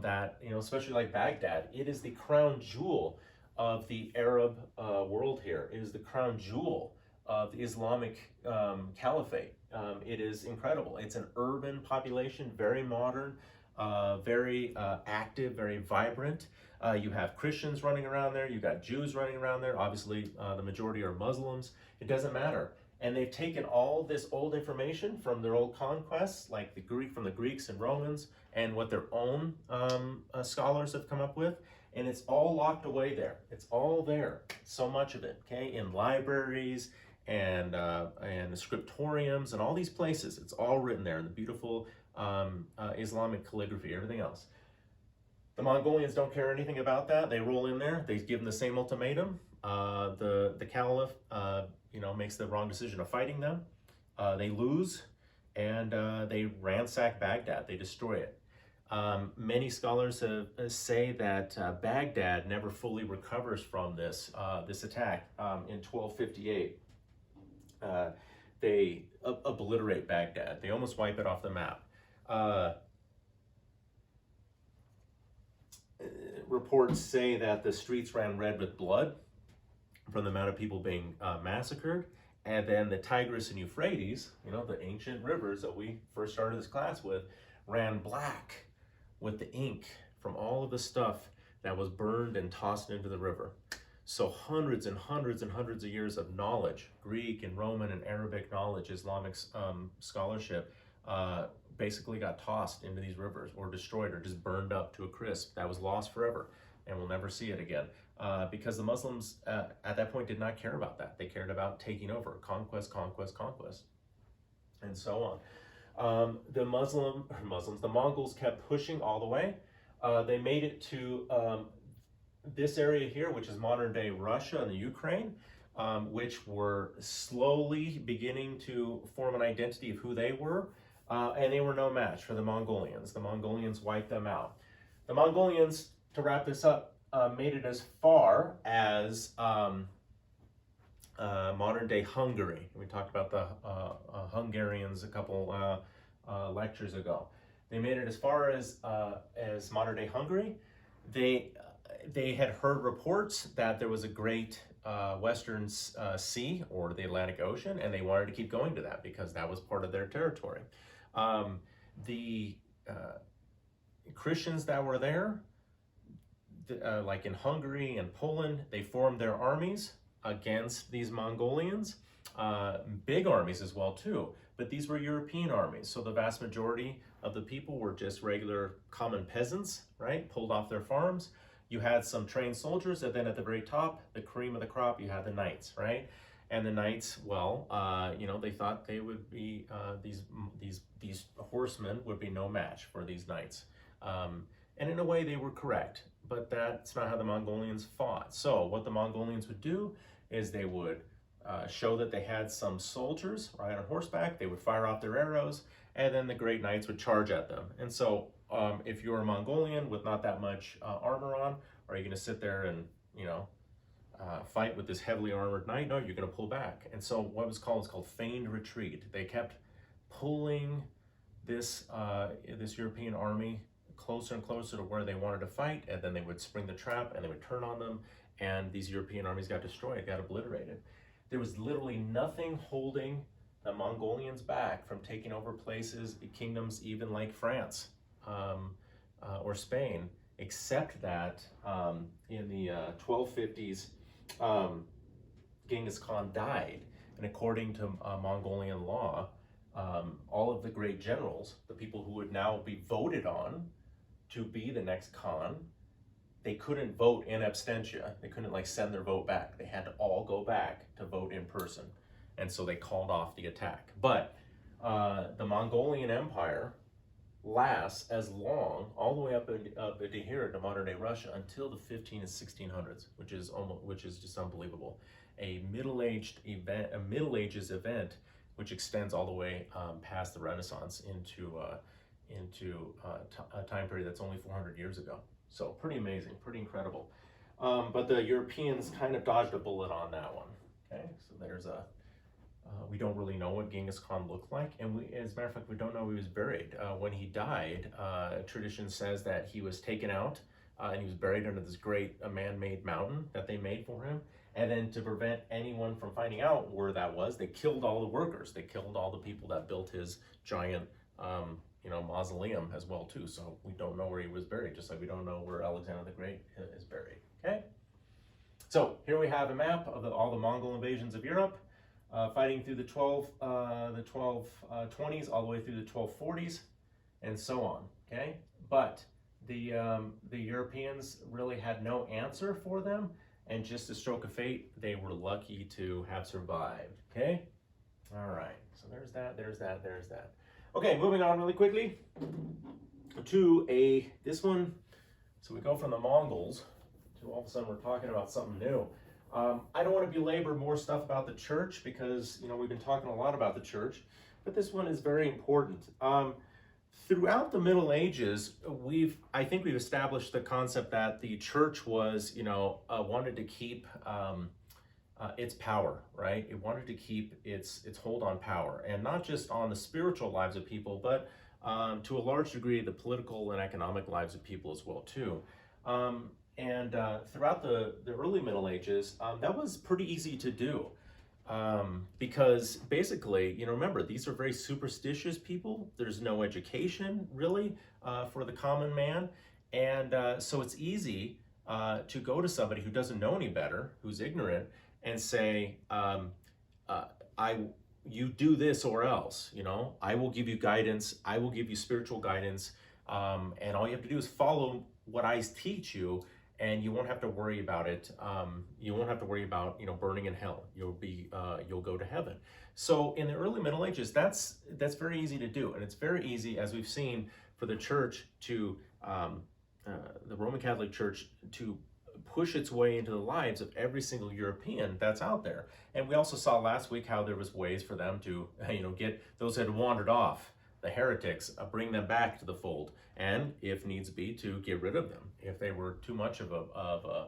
That especially like Baghdad, it is the crown jewel of the Arab world here. It is the crown jewel of the Islamic caliphate. It is incredible. It's an urban population, very modern, very active, very vibrant. You have Christians running around there. You've got Jews running around there. Obviously, the majority are Muslims. It doesn't matter. And they've taken all this old information from their old conquests, like from the Greeks and Romans, and what their own scholars have come up with, and it's all locked away there. It's all there, so much of it, okay, in libraries and the scriptoriums and all these places. It's all written there in the beautiful Islamic calligraphy, everything else. The Mongolians don't care anything about that. They roll in there. They give them the same ultimatum. The Caliph, makes the wrong decision of fighting them. They lose, and they ransack Baghdad. They destroy it. Many scholars say that Baghdad never fully recovers from this attack. In 1258, they obliterate Baghdad. They almost wipe it off the map. Reports say that the streets ran red with blood from the amount of people being massacred. And then the Tigris and Euphrates, the ancient rivers that we first started this class with, ran black with the ink from all of the stuff that was burned and tossed into the river. So hundreds and hundreds and hundreds of years of knowledge, Greek and Roman and Arabic knowledge, Islamic scholarship, basically got tossed into these rivers or destroyed or just burned up to a crisp. That was lost forever, and we'll never see it again. Because the Muslims at that point did not care about that. They cared about taking over, conquest, and so on. The Mongols kept pushing all the way. They made it to this area here, which is modern day Russia and the Ukraine, which were slowly beginning to form an identity of who they were. And they were no match for the Mongolians. The Mongolians wiped them out. The Mongolians, to wrap this up, made it as far as modern day Hungary. We talked about the Hungarians a couple lectures ago. They made it as far as modern day Hungary. They had heard reports that there was a great Western Sea, or the Atlantic Ocean, and they wanted to keep going to that because that was part of their territory. The Christians that were there, like in Hungary and Poland, they formed their armies against these Mongolians, big armies as well too, but these were European armies, so the vast majority of the people were just regular common peasants, right, pulled off their farms. You had some trained soldiers, and then at the very top, the cream of the crop, you had the knights, right? And the knights, well, they thought they would be, these horsemen would be no match for these knights. And in a way, they were correct, but that's not how the Mongolians fought. So what the Mongolians would do is they would show that they had some soldiers right on horseback. They would fire off their arrows, and then the great knights would charge at them. And so if you're a Mongolian with not that much armor on, are you going to sit there and, fight with this heavily armored knight? No, you're going to pull back. And so what was called is called feigned retreat. They kept pulling this European army closer and closer to where they wanted to fight, and then they would spring the trap and they would turn on them, and these European armies got destroyed, got obliterated. There was literally nothing holding the Mongolians back from taking over places, kingdoms even like France or Spain, except that in the 1250s, Genghis Khan died, and according to Mongolian law, all of the great generals, the people who would now be voted on to be the next Khan, they couldn't vote in absentia. They couldn't send their vote back. They had to all go back to vote in person. And so they called off the attack. But the Mongolian Empire lasts as long, all the way up into here to modern day Russia, until the 15 and 1600s, which is just unbelievable. A Middle Ages event which extends all the way past the Renaissance into a time period that's only 400 years ago. So pretty amazing, pretty incredible. But the Europeans kind of dodged a bullet on that one. Okay, so there's we don't really know what Genghis Khan looked like, and as a matter of fact, we don't know he was buried. When he died, tradition says that he was taken out and he was buried under this great man-made mountain that they made for him. And then to prevent anyone from finding out where that was, they killed all the workers. They killed all the people that built his giant, mausoleum as well too. So we don't know where he was buried, just like we don't know where Alexander the Great is buried. Okay. So here we have a map of all the Mongol invasions of Europe, fighting through the 1220s all the way through the 1240s, and so on. Okay, but the Europeans really had no answer for them, and just a stroke of fate, they were lucky to have survived. Okay, all right. So there's that. There's that. There's that. Okay, moving on really quickly to this one. So we go from the Mongols to all of a sudden we're talking about something new. I don't want to belabor more stuff about the church because, we've been talking a lot about the church, but this one is very important. Throughout the Middle Ages, I think we've established the concept that the church was, wanted to keep its power, right? It wanted to keep its hold on power, and not just on the spiritual lives of people, but to a large degree, the political and economic lives of people as well, too. And throughout the early Middle Ages, that was pretty easy to do because basically, remember, these are very superstitious people. There's no education really for the common man. And so it's easy to go to somebody who doesn't know any better, who's ignorant, and say, you do this or else, I will give you guidance. I will give you spiritual guidance. And all you have to do is follow what I teach you, and you won't have to worry about it. You won't have to worry about burning in hell. You'll go to heaven. So in the early Middle Ages, that's very easy to do, and it's very easy, as we've seen, for the church to the Roman Catholic Church to push its way into the lives of every single European that's out there. And we also saw last week how there was ways for them to get those that had wandered off, the heretics, bring them back to the fold, and if needs be, to get rid of them if they were too much of a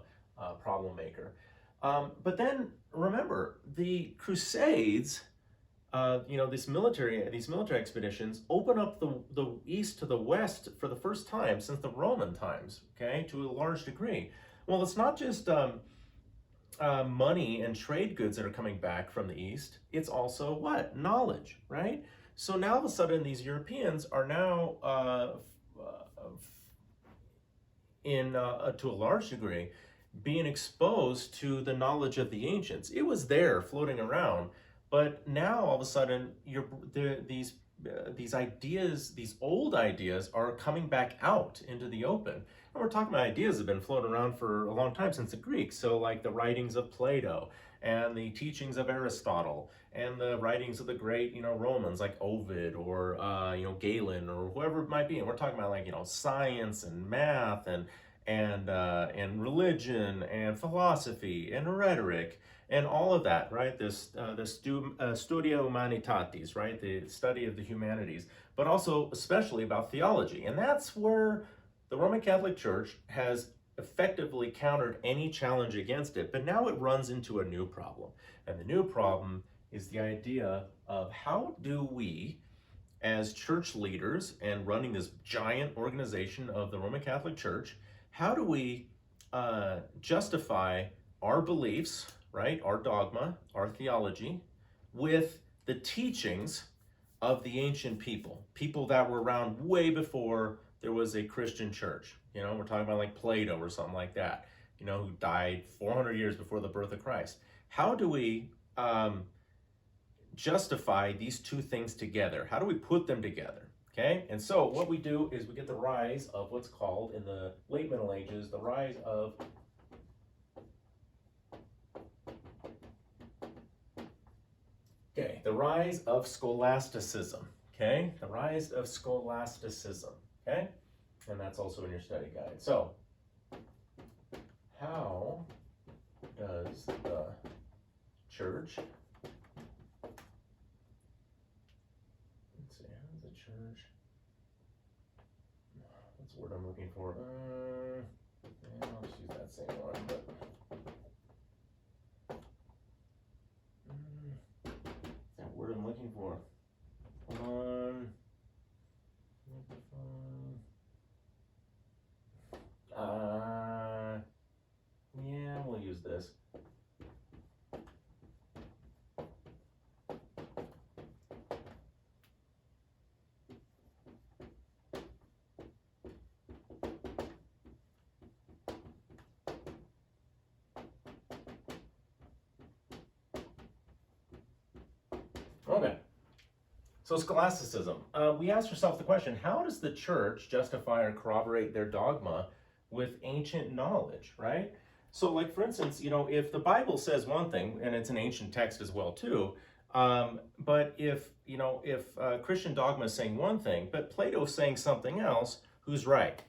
problem maker. But then remember, the Crusades, these military expeditions open up the east to the west for the first time since the Roman times. Okay, to a large degree. Well, it's not just money and trade goods that are coming back from the east. It's also what? Knowledge, right? So now all of a sudden these Europeans are now to a large degree being exposed to the knowledge of the ancients. It was there floating around, but now all of a sudden these ideas, these old ideas, are coming back out into the open. And we're talking about ideas that have been floating around for a long time since the Greeks. So like the writings of Plato and the teachings of Aristotle and the writings of the great, Romans like Ovid or, Galen or whoever it might be. And we're talking about like, science and math and religion and philosophy and rhetoric and all of that, right? The Studia Humanitatis, right? The study of the humanities, but also especially about theology. And that's where the Roman Catholic Church has effectively countered any challenge against it, but now it runs into a new problem. And the new problem is the idea of how do we, as church leaders and running this giant organization of the Roman Catholic Church, how do we justify our beliefs, right, our dogma, our theology, with the teachings of the ancient people that were around way before there was a Christian church? We're talking about like Plato or something like that, who died 400 years before the birth of Christ. How do we justify these two things together? How do we put them together? Okay, and so what we do is we get the rise of what's called in the late Middle Ages, the rise of the rise of scholasticism. Okay, the rise of scholasticism. Okay, and that's also in your study guide. So, how does the church see, how does the church? What's the word I'm looking for? Yeah, I'll just use that same one, but that word I'm looking for. Yeah, we'll use this. Okay. So scholasticism. We asked ourselves the question, how does the church justify or corroborate their dogma with ancient knowledge, right? So like, for instance, if the Bible says one thing, and it's an ancient text as well too, but if Christian dogma is saying one thing, but Plato's saying something else, who's right?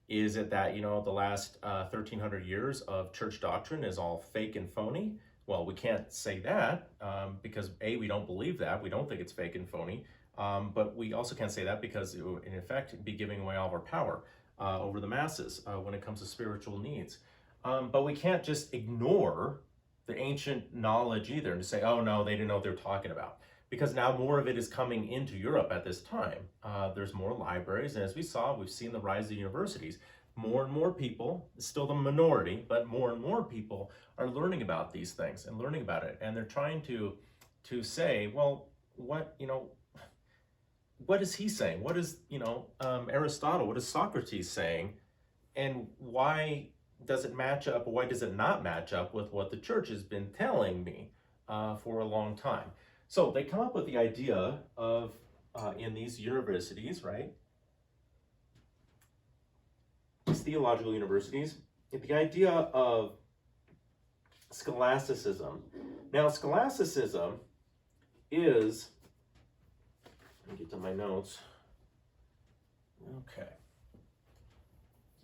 Is it that, the last 1,300 years of church doctrine is all fake and phony? Well, we can't say that because A, we don't believe that. We don't think it's fake and phony. But we also can't say that because it would, in effect, be giving away all of our power over the masses when it comes to spiritual needs. But we can't just ignore the ancient knowledge either and just say, oh, no, they didn't know what they were talking about. Because now more of it is coming into Europe at this time. There's more libraries, and as we saw, we've seen the rise of universities. More and more people, still the minority, but more and more people are learning about these things and learning about it. And they're trying to say, well, what is he saying? What is, Aristotle, what is Socrates saying? And why does it match up, or why does it not match up with what the church has been telling me for a long time? So they come up with the idea of, in these universities, right? These theological universities, the idea of scholasticism. Now, scholasticism is, let me get to my notes. Okay.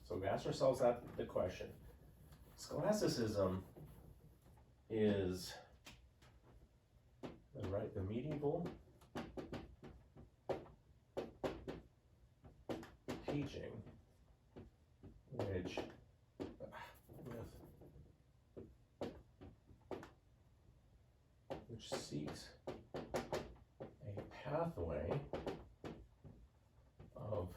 So we asked ourselves the question. Scholasticism is the medieval teaching which seeks a pathway of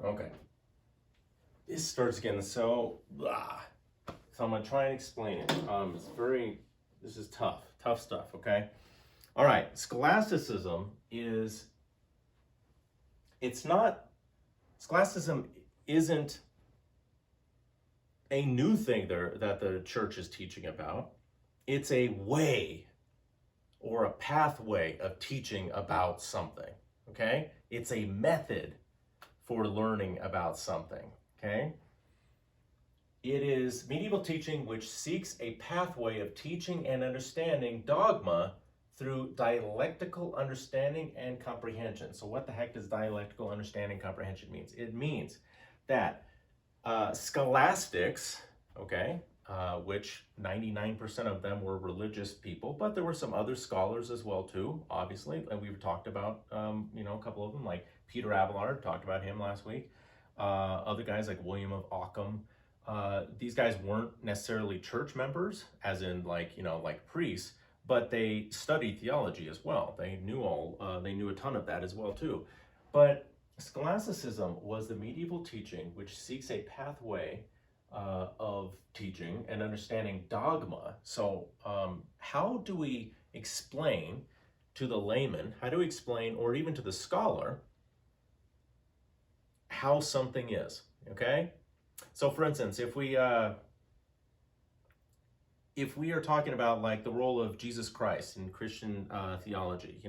okay. This starts again, so I'm gonna try and explain it. This is tough stuff, okay? All right, scholasticism scholasticism isn't a new thing that the church is teaching about. It's a way or a pathway of teaching about something, okay? It's a method for learning about something, okay? It is medieval teaching which seeks a pathway of teaching and understanding dogma through dialectical understanding and comprehension. So what the heck does dialectical understanding and comprehension means? It means that scholastics, okay, which 99% of them were religious people, but there were some other scholars as well too, obviously, and we've talked about, a couple of them, like Peter Abelard, talked about him last week. Other guys like William of Ockham. These guys weren't necessarily church members, as in like priests, but they studied theology as well. They knew a ton of that as well too. But scholasticism was the medieval teaching which seeks a pathway of teaching and understanding dogma. So how do we explain to the layman, how do we explain, or even to the scholar, how something is, okay? So for instance, if we are talking about like the role of Jesus Christ in Christian theology,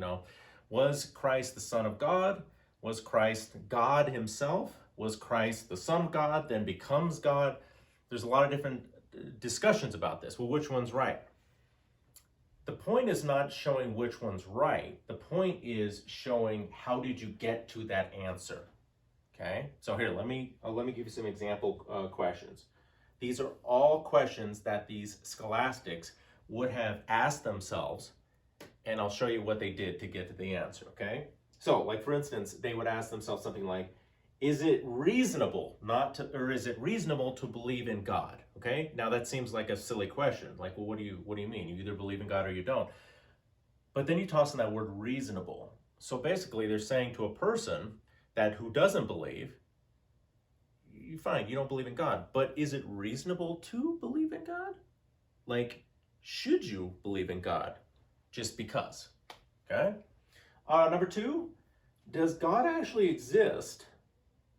Was Christ the Son of God? Was Christ God himself? Was Christ the Son of God, then becomes God? There's a lot of different discussions about this. Well, which one's right? The point is not showing which one's right. The point is showing how did you get to that answer. Okay, so here, let me give you some example questions. These are all questions that these scholastics would have asked themselves, and I'll show you what they did to get to the answer, okay? So, like for instance, they would ask themselves something like, is it reasonable to believe in God? Okay, now that seems like a silly question. Like, well, what do you mean? You either believe in God or you don't. But then you toss in that word reasonable. So basically, they're saying to a person who doesn't believe, you fine, you don't believe in God, but is it reasonable to believe in God? Like, should you believe in God just because? Okay. Number two, does God actually exist?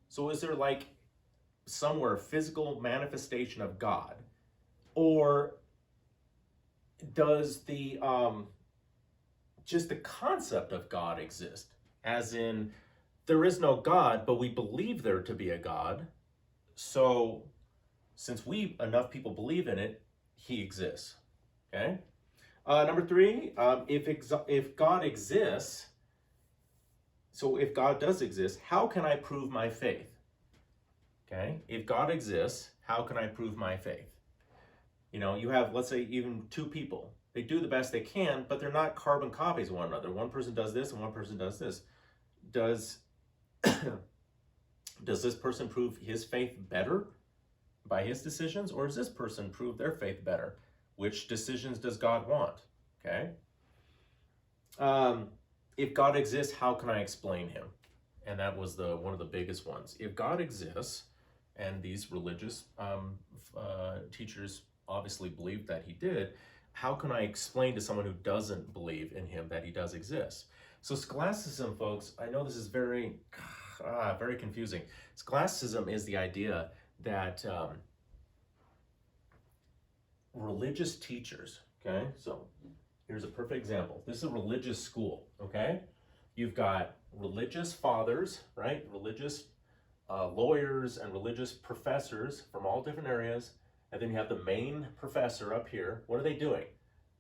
So is there like somewhere physical manifestation of God, or does the just the concept of God exist? As in, there is no God, but we believe there to be a God. So since enough people believe in it, he exists. Okay. Number three, if God exists, so if God does exist, how can I prove my faith? Okay. If God exists, how can I prove my faith? You know, you have, let's say, even two people. They do the best they can, but they're not carbon copies of one another. One person does this and one person does this. Does this person prove his faith better by his decisions, or does this person prove their faith better? Which decisions does God want? Okay. If God exists, how can I explain him? And that was one of the biggest ones. If God exists, and these religious teachers obviously believed that he did, how can I explain to someone who doesn't believe in him that he does exist? So scholasticism, folks, I know this is very confusing. Scholasticism is the idea that religious teachers, okay? So here's a perfect example. This is a religious school, okay? You've got religious fathers, right? Religious lawyers and religious professors from all different areas. And then you have the main professor up here. What are they doing?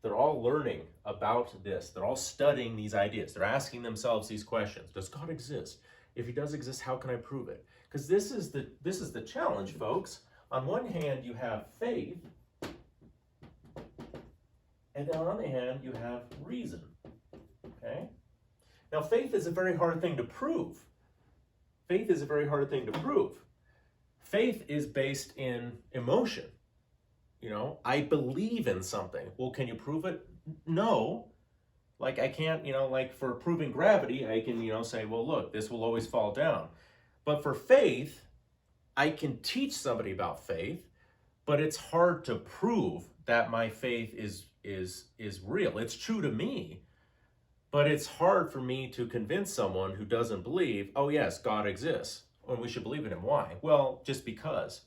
They're all learning about this. They're all studying these ideas. They're asking themselves these questions. Does God exist? If he does exist, how can I prove it? Because this is the challenge, folks. On one hand, you have faith, and then on the other hand, you have reason. Okay? Now, faith is a very hard thing to prove. Faith is a very hard thing to prove. Faith is based in emotion. You know, I believe in something. Well, can you prove it? No. Like, I can't, like for proving gravity, I can, say, well, look, this will always fall down. But for faith, I can teach somebody about faith, but it's hard to prove that my faith is real. It's true to me, but it's hard for me to convince someone who doesn't believe, oh yes, God exists, and we should believe in him. Why? Well, just because.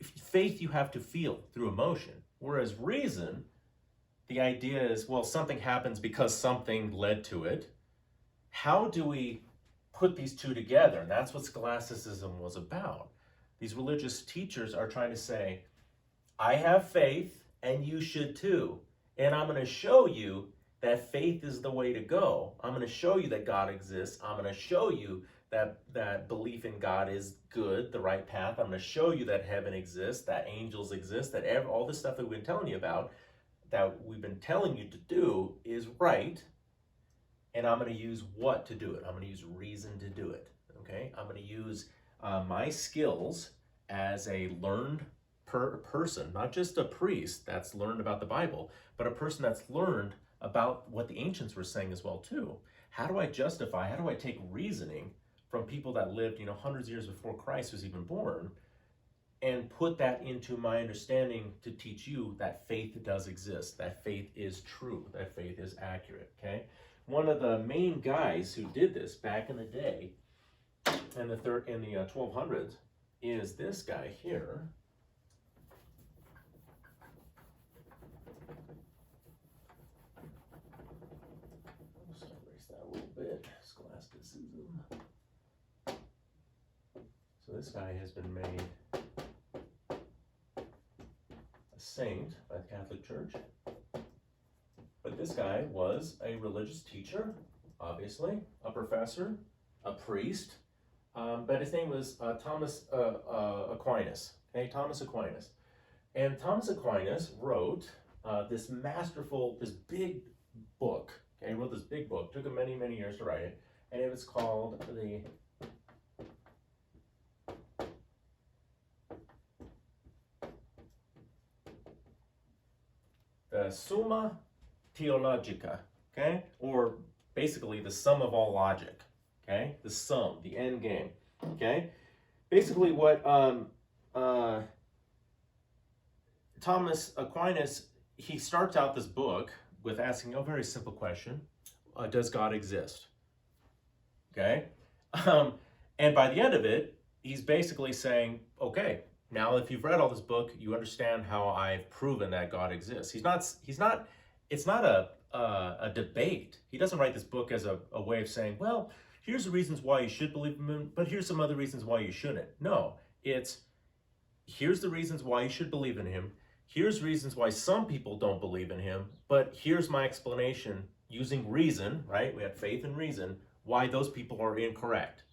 Faith you have to feel through emotion, whereas reason, the idea is, well, something happens because something led to it. How do we put these two together? And that's what scholasticism was about. These religious teachers are trying to say, I have faith and you should too. And I'm going to show you that faith is the way to go. I'm going to show you that God exists. I'm going to show you that belief in God is good, the right path. I'm going to show you that heaven exists, that angels exist, that all this stuff that we've been telling you about, that we've been telling you to do is right. And I'm going to use what to do it? I'm going to use reason to do it. Okay? I'm going to use my skills as a learned person, not just a priest that's learned about the Bible, but a person that's learned about what the ancients were saying as well too. How do I take reasoning from people that lived, hundreds of years before Christ was even born, and put that into my understanding to teach you that faith does exist, that faith is true, that faith is accurate, okay? One of the main guys who did this back in the day, in the 1200s, is this guy here. this guy has been made a saint by the Catholic Church. But this guy was a religious teacher, obviously, a professor, a priest, but his name was Thomas Aquinas. Okay, Thomas Aquinas. And Thomas Aquinas wrote this big book. Okay, he wrote this big book. Took him many, many years to write it. And it was called the Summa Theologica, okay? Or basically the sum of all logic, okay? The sum, the end game, okay? Basically what Thomas Aquinas, he starts out this book with asking a very simple question, does God exist? Okay? And by the end of it, he's basically saying, okay, now if you've read all this book, you understand how I've proven that God exists. It's not a debate. He doesn't write this book as a way of saying, well, here's the reasons why you should believe in him, but here's some other reasons why you shouldn't. No, it's here's the reasons why you should believe in him. Here's reasons why some people don't believe in him, but here's my explanation using reason, right? We had faith and reason, why those people are incorrect.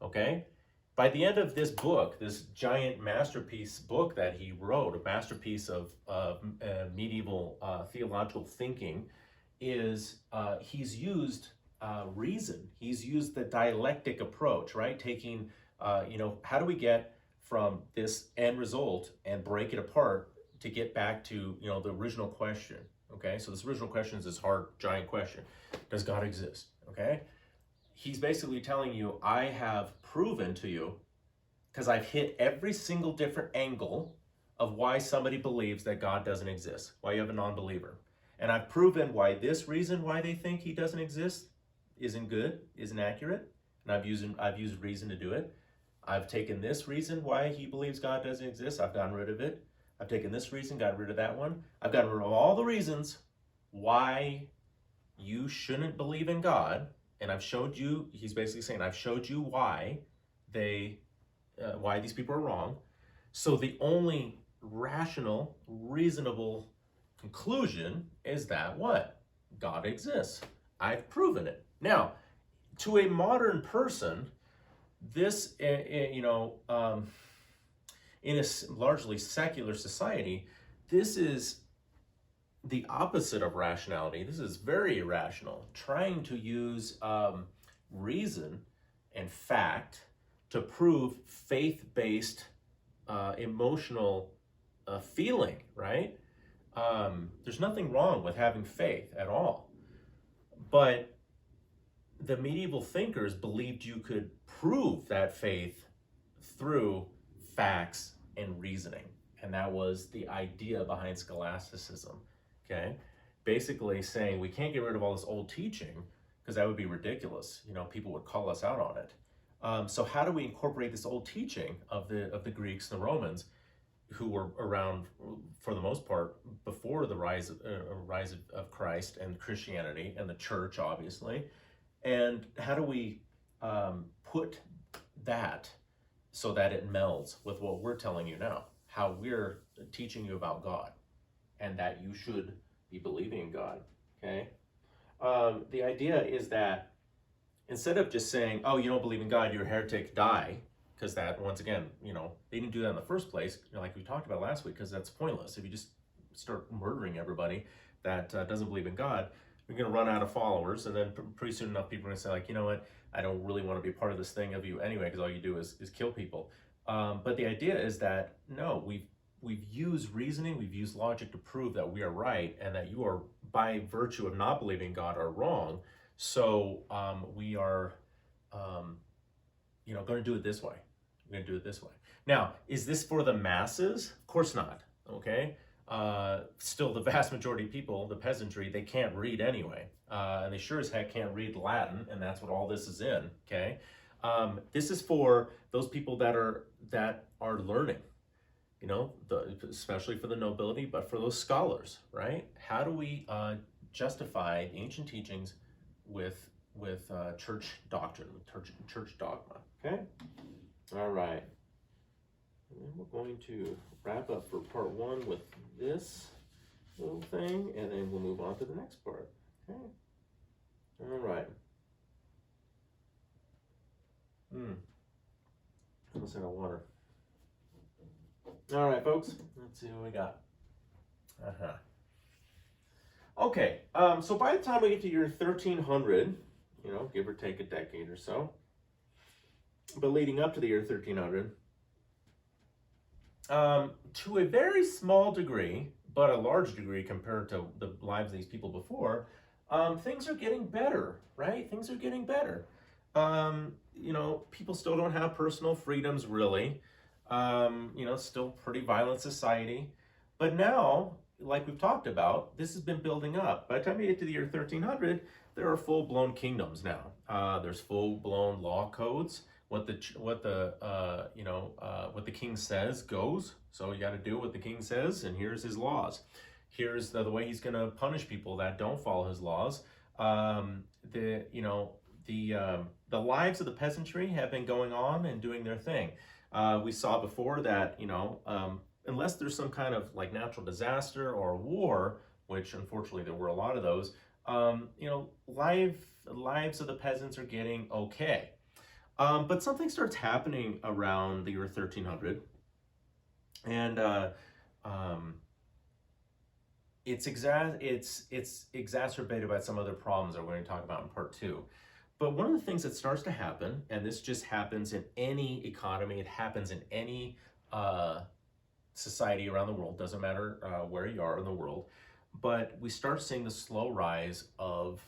Okay? By the end of this book, this giant masterpiece book that he wrote, a masterpiece of medieval theological thinking, is he's used reason. He's used the dialectic approach, right? Taking, how do we get from this end result and break it apart to get back to, the original question, okay? So this original question is this hard, giant question. Does God exist, okay? He's basically telling you, I have proven to you, because I've hit every single different angle of why somebody believes that God doesn't exist, why you have a non-believer. And I've proven why this reason why they think he doesn't exist isn't good, isn't accurate, and I've used reason to do it. I've taken this reason why he believes God doesn't exist, I've gotten rid of it. I've taken this reason, gotten rid of that one. I've gotten rid of all the reasons why you shouldn't believe in God, and I've showed you, he's basically saying, I've showed you why why these people are wrong. So the only rational, reasonable conclusion is that what? God exists. I've proven it. Now, to a modern person, this, in a largely secular society, this is the opposite of rationality. This is very irrational. Trying to use reason and fact to prove faith-based emotional feeling, right? There's nothing wrong with having faith at all. But the medieval thinkers believed you could prove that faith through facts and reasoning. And that was the idea behind scholasticism, okay? Basically saying we can't get rid of all this old teaching because that would be ridiculous. People would call us out on it. So how do we incorporate this old teaching of the Greeks and the Romans, who were around for the most part before the rise of Christ and Christianity and the church, obviously, and how do we put that so that it melds with what we're telling you now, how we're teaching you about God and that you should be believing in God, okay? The idea is that instead of just saying, oh, you don't believe in God, you're a heretic, die, because that, once again, they didn't do that in the first place, like we talked about last week, because that's pointless. If you just start murdering everybody that doesn't believe in God, you're going to run out of followers, and then pretty soon enough people are going to say, like, you know what, I don't really want to be part of this thing of you anyway, because all you do is kill people. But the idea is that, no, we've used reasoning, we've used logic to prove that we are right, and that you are, by virtue of not believing God, are wrong. So we are, going to do it this way. We're going to do it this way. Now, is this for the masses? Of course not, okay? Still, the vast majority of people, the peasantry, they can't read anyway. And they sure as heck can't read Latin, and that's what all this is in, okay? This is for those people that are learning, especially for the nobility, but for those scholars, right? How do we justify ancient teachings with church doctrine, church dogma, okay? All right. And then we're going to wrap up for part one with this little thing, and then we'll move on to the next part. Okay. All right. Almost out of water. All right, folks. Let's see what we got. Okay. So by the time we get to year 1300, give or take a decade or so, but leading up to the year 1300, to a very small degree, but a large degree compared to the lives of these people before, things are getting better, right? Things are getting better. People still don't have personal freedoms, really. Still pretty violent society. But now, like we've talked about, this has been building up. By the time you get to the year 1300, there are full-blown kingdoms now. There's full-blown law codes. What the king says goes. So you got to do what the king says, and here's his laws. Here's the way he's going to punish people that don't follow his laws. The lives of the peasantry have been going on and doing their thing. We saw before that unless there's some kind of like natural disaster or war, which unfortunately there were a lot of those, lives of the peasants are getting okay. But something starts happening around the year 1300, and it's exacerbated by some other problems that we're going to talk about in part two. But one of the things that starts to happen, and this just happens in any economy, it happens in any society around the world, doesn't matter where you are in the world, but we start seeing the slow rise of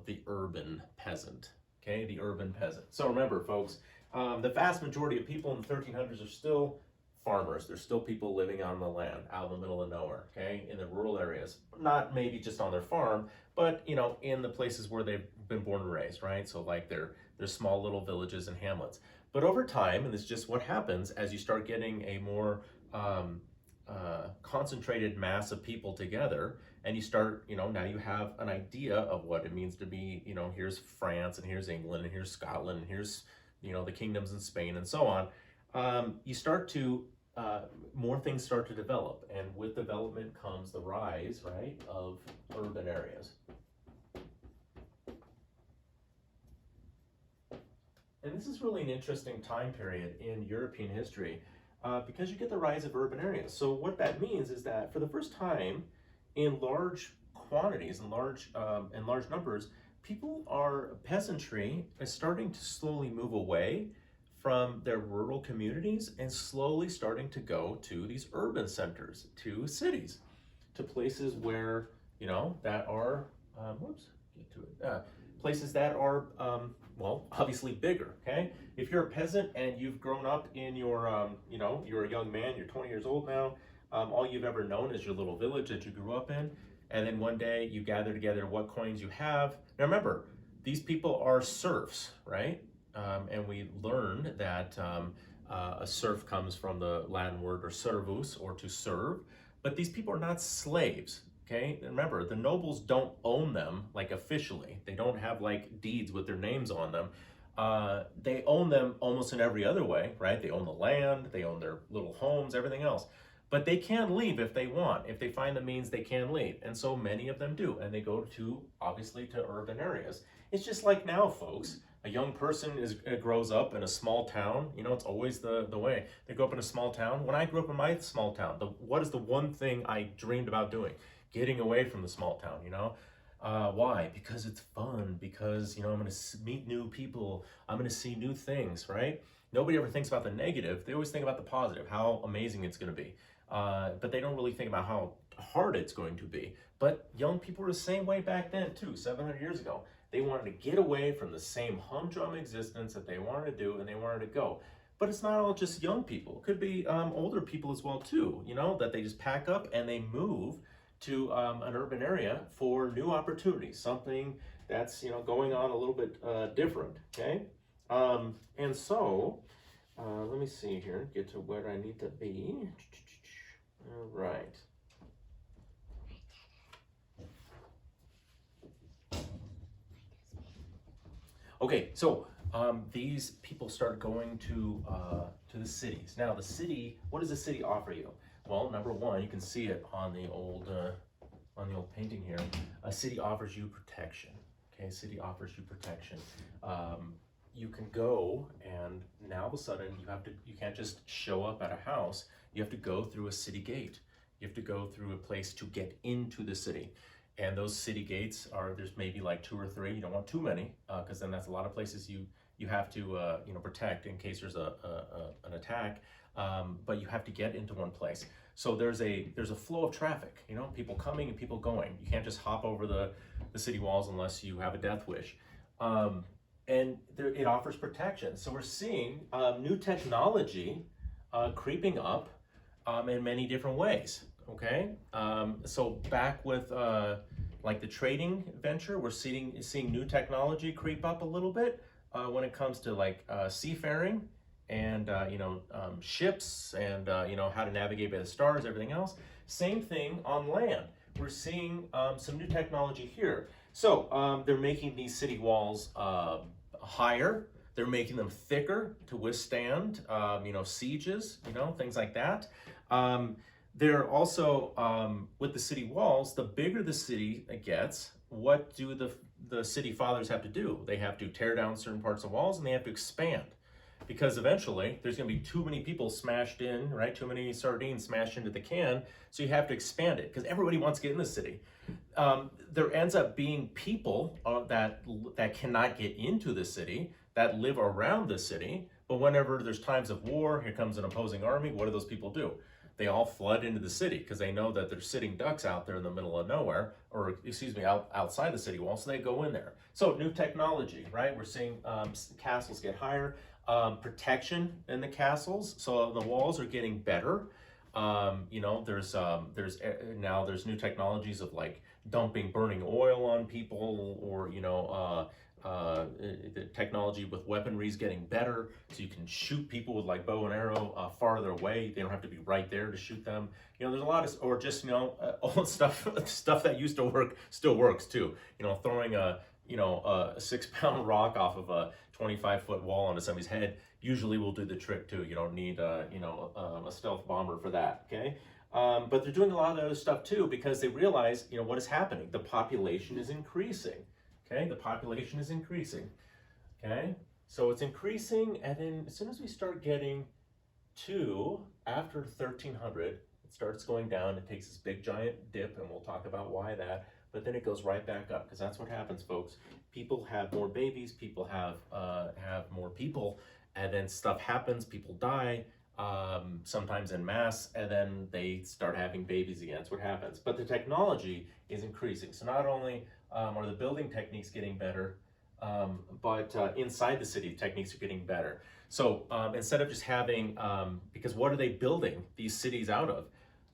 the urban peasant. Okay, the urban peasant. So remember, folks, the vast majority of people in the 1300s are still farmers. There's still people living out on the land, out in the middle of nowhere, okay, in the rural areas. Not maybe just on their farm, but, in the places where they've been born and raised, right? So like their small little villages and hamlets. But over time, and this is just what happens as you start getting a more concentrated mass of people together, and you start, now you have an idea of what it means to be, here's France, and here's England, and here's Scotland, and here's, the kingdoms in Spain, and so on. You start to, more things start to develop, and with development comes the rise, right, of urban areas. And this is really an interesting time period in European history, because you get the rise of urban areas. So what that means is that for the first time, in large quantities and large numbers, peasantry is starting to slowly move away from their rural communities and slowly starting to go to these urban centers, to cities, to places where, that are, places that are, obviously bigger, okay? If you're a peasant and you've grown up in your, you're a young man, you're 20 years old now, all you've ever known is your little village that you grew up in, and then one day you gather together what coins you have. Now remember, these people are serfs, right? And we learned that a serf comes from the Latin word or servus, or to serve, but these people are not slaves. Okay, and remember, the nobles don't own them, like officially. They don't have like deeds with their names on them. They own them almost in every other way, right? They own the land, they own their little homes, everything else. But they can leave if they want. If they find the means, they can leave. And so many of them do. And they go to, obviously, to urban areas. It's just like now, folks. A young person grows up in a small town. It's always the way. They grow up in a small town. When I grew up in my small town, what is the one thing I dreamed about doing? Getting away from the small town, why? Because it's fun, because, I'm going to meet new people, I'm going to see new things, right? Nobody ever thinks about the negative. They always think about the positive, how amazing it's going to be. But they don't really think about how hard it's going to be. But young people were the same way back then, too, 700 years ago. They wanted to get away from the same humdrum existence that they wanted to do, and they wanted to go. But it's not all just young people. It could be older people as well, too, that they just pack up and they move to an urban area for new opportunities, something that's going on a little bit different, okay? And so, let me see here, get to where I need to be. All right. Okay, so these people start going to the cities. Now, the city, what does the city offer you? Well, number one, you can see it on the old painting here. A city offers you protection. Okay, city offers you protection. You can go, and now all of a sudden you can't just show up at a house. You have to go through a city gate. You have to go through a place to get into the city. And those city gates there's maybe like 2 or 3. You don't want too many, because then that's a lot of places you have to protect in case there's an attack. But you have to get into one place. So there's a flow of traffic, people coming and people going. You can't just hop over the city walls unless you have a death wish. And it offers protection. So we're seeing new technology creeping up in many different ways. Okay, so back with like the trading venture, we're seeing new technology creep up a little bit when it comes to like seafaring and ships and how to navigate by the stars, everything else. Same thing on land. We're seeing some new technology here. So they're making these city walls higher. They're making them thicker to withstand, sieges, things like that. They're also, with the city walls, the bigger the city gets, what do the city fathers have to do? They have to tear down certain parts of walls and they have to expand. Because eventually there's going to be too many people smashed in, right? Too many sardines smashed into the can. So you have to expand it because everybody wants to get in the city. There ends up being people that cannot get into the city, that live around the city. But whenever there's times of war, here comes an opposing army, what do those people do? They all flood into the city because they know that there's sitting ducks out there in the middle of nowhere, or outside the city wall, so they go in there. So new technology, right? We're seeing castles get higher, protection in the castles, so the walls are getting better. There's new technologies of like burning oil on people, or the technology with weaponry is getting better, so you can shoot people with like bow and arrow farther away. They don't have to be right there to shoot them. There's a lot of, or just old stuff that used to work still works too. Throwing a 6-pound rock off of a 25-foot wall onto somebody's head usually will do the trick too. You don't need a stealth bomber for that. Okay. But they're doing a lot of other stuff too because they realize what is happening. The population is increasing. Okay, the population is increasing. Okay, so it's increasing, and then as soon as we start getting to after 1300, it starts going down. It takes this big giant dip, and we'll talk about why that. But then it goes right back up because that's what happens, folks. People have more babies. People have more people, and then stuff happens. People die, sometimes en masse, and then they start having babies again. That's what happens. But the technology is increasing. So not only are the building techniques getting better, but inside the city, techniques are getting better. So instead of just having, because what are they building these cities out of?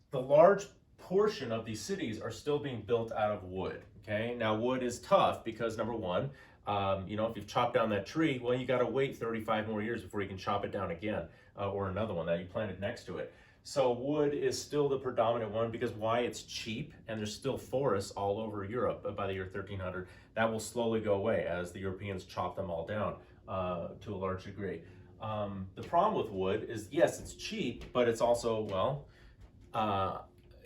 The large portion of these cities are still being built out of wood. Okay, now wood is tough because number one, if you've chopped down that tree, well, you got to wait 35 more years before you can chop it down again, or another one that you planted next to it. So wood is still the predominant one because why? It's cheap, and there's still forests all over Europe by the year 1300. That will slowly go away as the Europeans chop them all down to a large degree. The problem with wood is, yes, it's cheap, but it's also,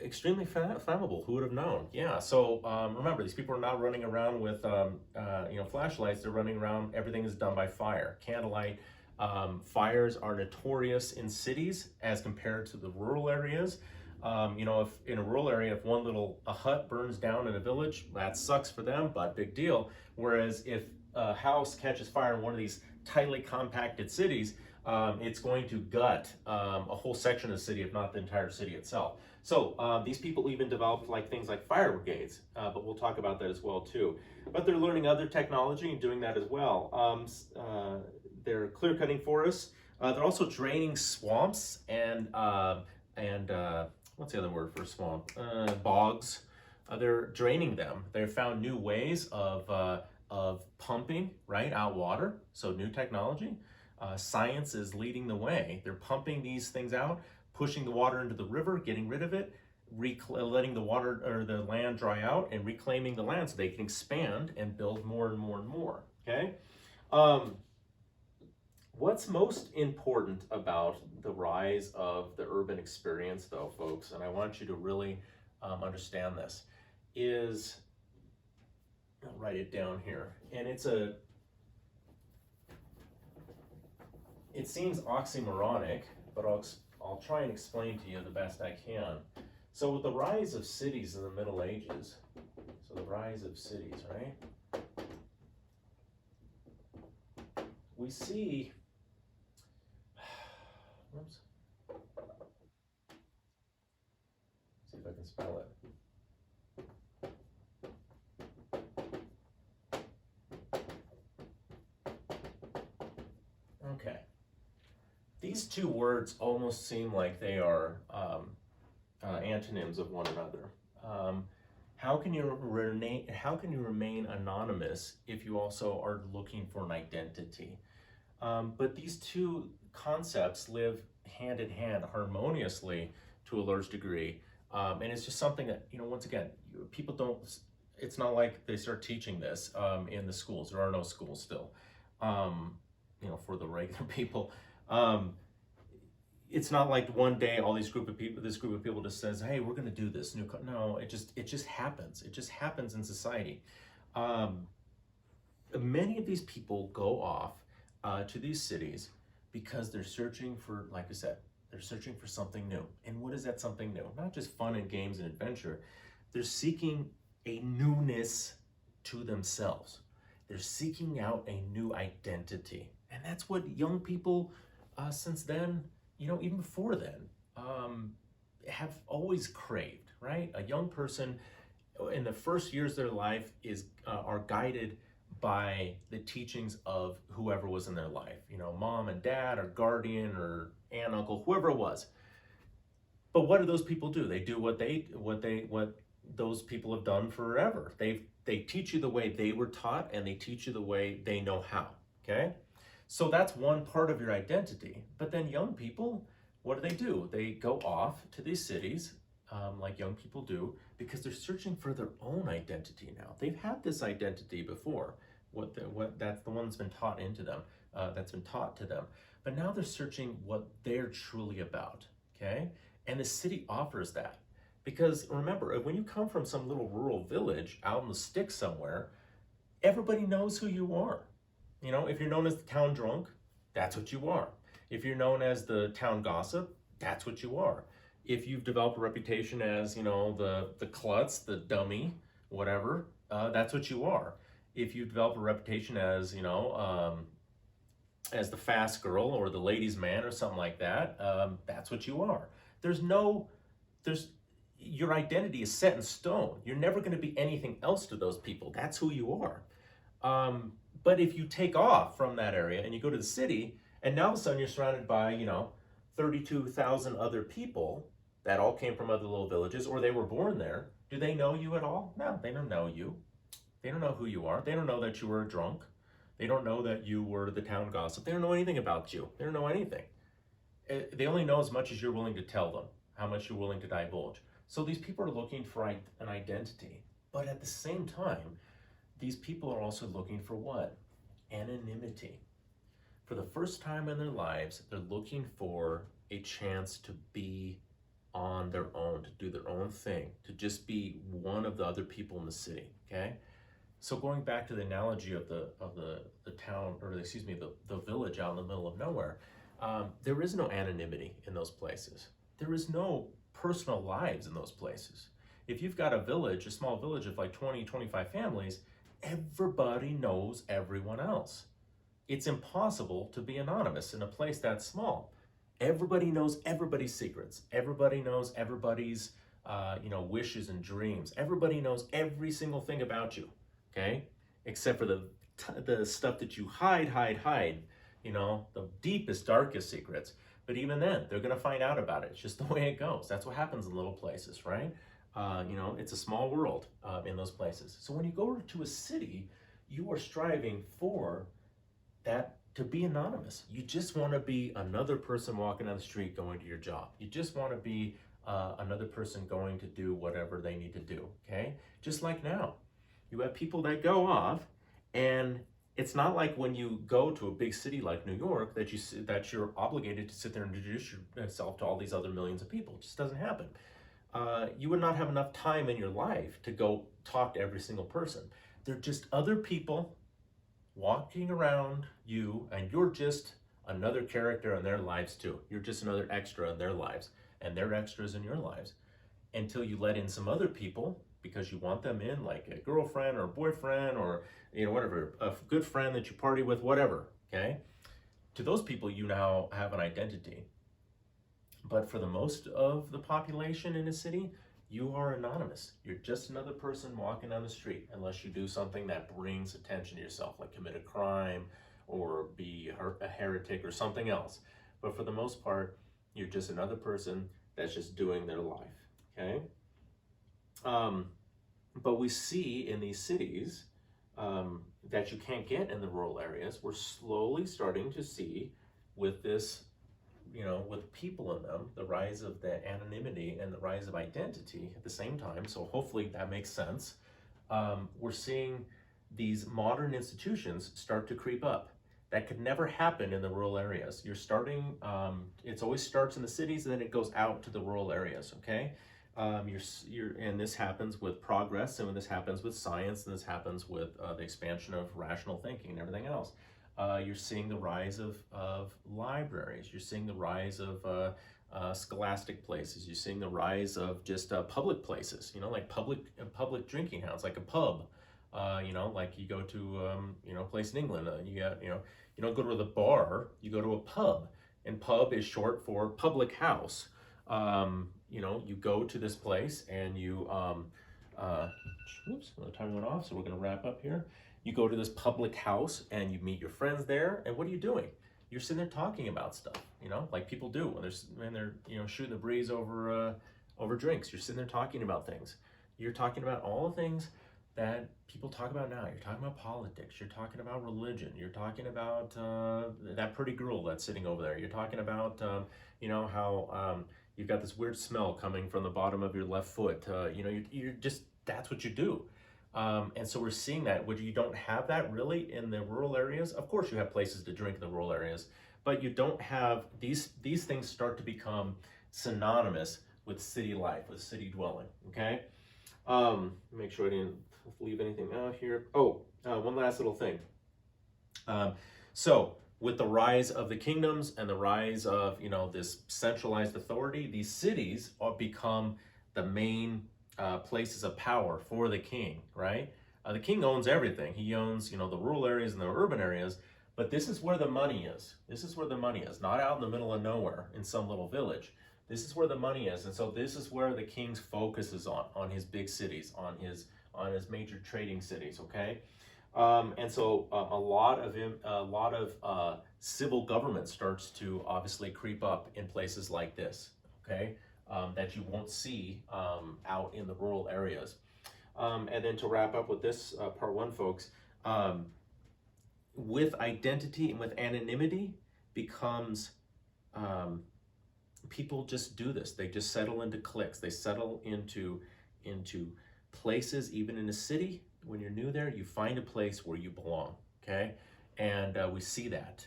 extremely flammable. Who would have known? Yeah, so remember, these people are not running around with flashlights. They're running around, everything is done by fire, candlelight. Fires are notorious in cities as compared to the rural areas. If in a rural area, if a hut burns down in a village, that sucks for them, but big deal. Whereas if a house catches fire in one of these tightly compacted cities, it's going to gut a whole section of the city, if not the entire city itself. So these people even developed things like fire brigades, but we'll talk about that as well too. But they're learning other technology and doing that as well. They're clear cutting forests. They're also draining swamps and what's the other word for swamp? Bogs. They're draining them. They've found new ways of pumping out water. So new technology. Science is leading the way. They're pumping these things out, pushing the water into the river, getting rid of it, letting the water or the land dry out, and reclaiming the land so they can expand and build more and more and more. Okay. What's most important about the rise of the urban experience, though, folks, and I want you to really understand this, is, I'll write it down here, and it seems oxymoronic, but I'll try and explain to you the best I can. So with the rise of cities in the Middle Ages, so the rise of cities, right? We see, oops, see if I can spell it. Okay. These two words almost seem like they are antonyms of one another. How can you remain anonymous if you also are looking for an identity? But these two concepts live hand in hand harmoniously to a large degree. And it's just something that, once again, people don't, it's not like they start teaching this in the schools. There are no schools still, for the regular people. It's not like one day this group of people just says, hey, we're going to do this new. No, it just happens. It just happens in society. Many of these people go off to these cities because they're searching for, like I said, they're searching for something new. And what is that something new? Not just fun and games and adventure. They're seeking a newness to themselves. They're seeking out a new identity. And that's what young people since then, even before then, have always craved, right? A young person in the first years of their life are guided by the teachings of whoever was in their life, mom and dad or guardian or aunt, uncle, whoever it was. But what do those people do? They do what those people have done forever. They teach you the way they were taught, and they teach you the way they know how. Okay, so that's one part of your identity. But then young people, what do? They go off to these cities, like young people do, because they're searching for their own identity now. They've had this identity before. That's the one that's been taught into them, that's been taught to them. But now they're searching what they're truly about. Okay, and the city offers that. Because remember, when you come from some little rural village out in the sticks somewhere, everybody knows who you are. If you're known as the town drunk, that's what you are. If you're known as the town gossip, that's what you are. If you've developed a reputation as, the klutz, the dummy, whatever, that's what you are. If you develop a reputation as, as the fast girl or the ladies' man or something like that, that's what you are. Your identity is set in stone. You're never going to be anything else to those people. That's who you are. But if you take off from that area and you go to the city, and now all of a sudden you're surrounded by, 32,000 other people that all came from other little villages, or they were born there. Do they know you at all? No, they don't know you. They don't know who you are. They don't know that you were a drunk. They don't know that you were the town gossip. They don't know anything about you. They don't know anything. They only know as much as you're willing to tell them, how much you're willing to divulge. So these people are looking for an identity. But at the same time, these people are also looking for what? Anonymity. For the first time in their lives, they're looking for a chance to be on their own, to do their own thing, to just be one of the other people in the city, okay? So going back to the analogy of the town, or excuse me, the village out in the middle of nowhere, there is no anonymity in those places. There is no personal lives in those places. If you've got a small village of like 20, 25 families, everybody knows everyone else. It's impossible to be anonymous in a place that small. Everybody knows everybody's secrets. Everybody knows everybody's, wishes and dreams. Everybody knows every single thing about you, okay? Except for the stuff that you hide, the deepest, darkest secrets. But even then, they're gonna find out about it. It's just the way it goes. That's what happens in little places, right? It's a small world in those places. So when you go to a city, you are striving for that, to be anonymous. You just want to be another person walking down the street going to your job. You just want to be another person going to do whatever they need to do, okay? Just like now. You have people that go off and It's not like when you go to a big city like New York that you're obligated to sit there and introduce yourself to all these other millions of people. It just doesn't happen. You would not have enough time in your life to go talk to every single person. They're just other people walking around you, and you're just another character in their lives too. You're just another extra in their lives, and they're extras in your lives until you let in some other people because you want them in, like a girlfriend or a boyfriend or whatever, a good friend that you party with, whatever. Okay, to those people you now have an identity. But for the most of the population in a city, you are anonymous. You're just another person walking down the street, unless you do something that brings attention to yourself, like commit a crime or be a heretic or something else. But for the most part, you're just another person that's just doing their life, okay? But we see in these cities that you can't get in the rural areas. We're slowly starting to see with this, with people in them, the rise of the anonymity and the rise of identity at the same time. So hopefully that makes sense. We're seeing these modern institutions start to creep up. That could never happen in the rural areas. You're starting, it always starts in the cities and then it goes out to the rural areas, okay? And this happens with progress, and when this happens with science, and this happens with the expansion of rational thinking and everything else. You're seeing the rise of libraries. You're seeing the rise of scholastic places. You're seeing the rise of just public places, like public drinking houses, like a pub. Like you go to, a place in England, you don't go to the bar, you go to a pub. And pub is short for public house. You go to this place and you, oops, the timer went off, so we're gonna wrap up here. You go to this public house and you meet your friends there, and what are you doing? You're sitting there talking about stuff, like people do when they're shooting the breeze over drinks. You're sitting there talking about things. You're talking about all the things that people talk about now. You're talking about politics. You're talking about religion. You're talking about that pretty girl that's sitting over there. You're talking about how you've got this weird smell coming from the bottom of your left foot. You're just, that's what you do. And so we're seeing that, where you don't have that really in the rural areas. Of course you have places to drink in the rural areas, but you don't have, these things start to become synonymous with city life, with city dwelling, okay? Make sure I didn't leave anything out here. One last little thing. So with the rise of the kingdoms and the rise of, this centralized authority, these cities become the main places of power for the king, right? The king owns everything. He owns, the rural areas and the urban areas, but this is where the money is. This is where the money is, not out in the middle of nowhere in some little village. This is where the money is. And so this is where the king's focus is on his big cities, on his major trading cities, okay? And so a lot of civil government starts to obviously creep up in places like this, okay? That you won't see out in the rural areas. And then to wrap up with this part one, folks, with identity and with anonymity becomes, people just do this. They just settle into cliques. They settle into places, even in a city. When you're new there, you find a place where you belong, okay? And we see that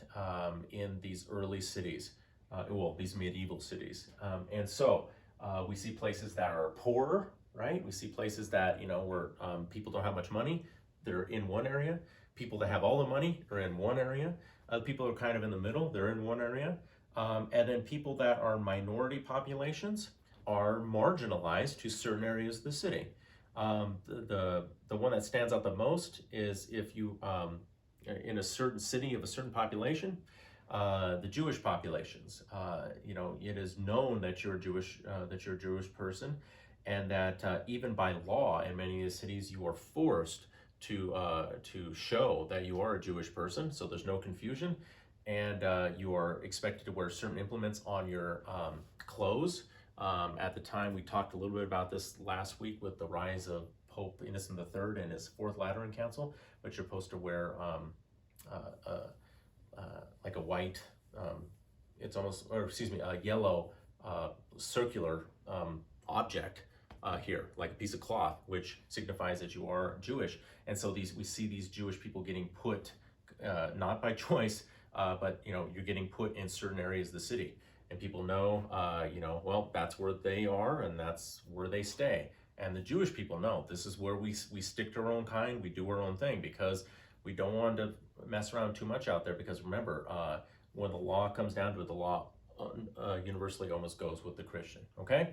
in these early cities, these medieval cities. And so we see places that are poorer, right? We see places that, where people don't have much money, they're in one area. People that have all the money are in one area. Other people are kind of in the middle, they're in one area. And then people that are minority populations are marginalized to certain areas of the city. The one that stands out the most is if you, in a certain city of a certain population, the Jewish populations, it is known that you're a Jewish person, and that even by law in many of the cities you are forced to show that you are a Jewish person, so there's no confusion, and you are expected to wear certain implements on your clothes. At the time, we talked a little bit about this last week with the rise of Pope Innocent III and his Fourth Lateran Council, but you're supposed to wear like a white, a yellow circular object here, like a piece of cloth, which signifies that you are Jewish. And so we see these Jewish people getting put not by choice, but you know, you're getting put in certain areas of the city, and people know, you know, well, that's where they are and that's where they stay. And the Jewish people know this is where we stick to our own kind, we do our own thing, because we don't want to mess around too much out there. Because remember, when the law comes down to it, the law universally almost goes with the Christian. Okay.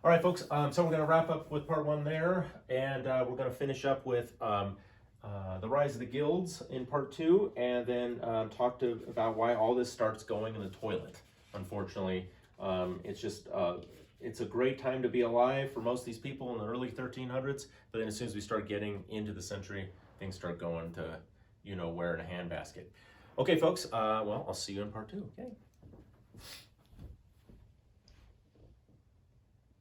All right, folks. So we're going to wrap up with part 1 there, and we're going to finish up with the rise of the guilds in part 2, and then talk about why all this starts going in the toilet. Unfortunately, it's just it's a great time to be alive for most of these people in the early 1300s, but then as soon as we start getting into the century, things start going to, you know, where in a handbasket. Okay, folks. Well, I'll see you in part 2. Okay.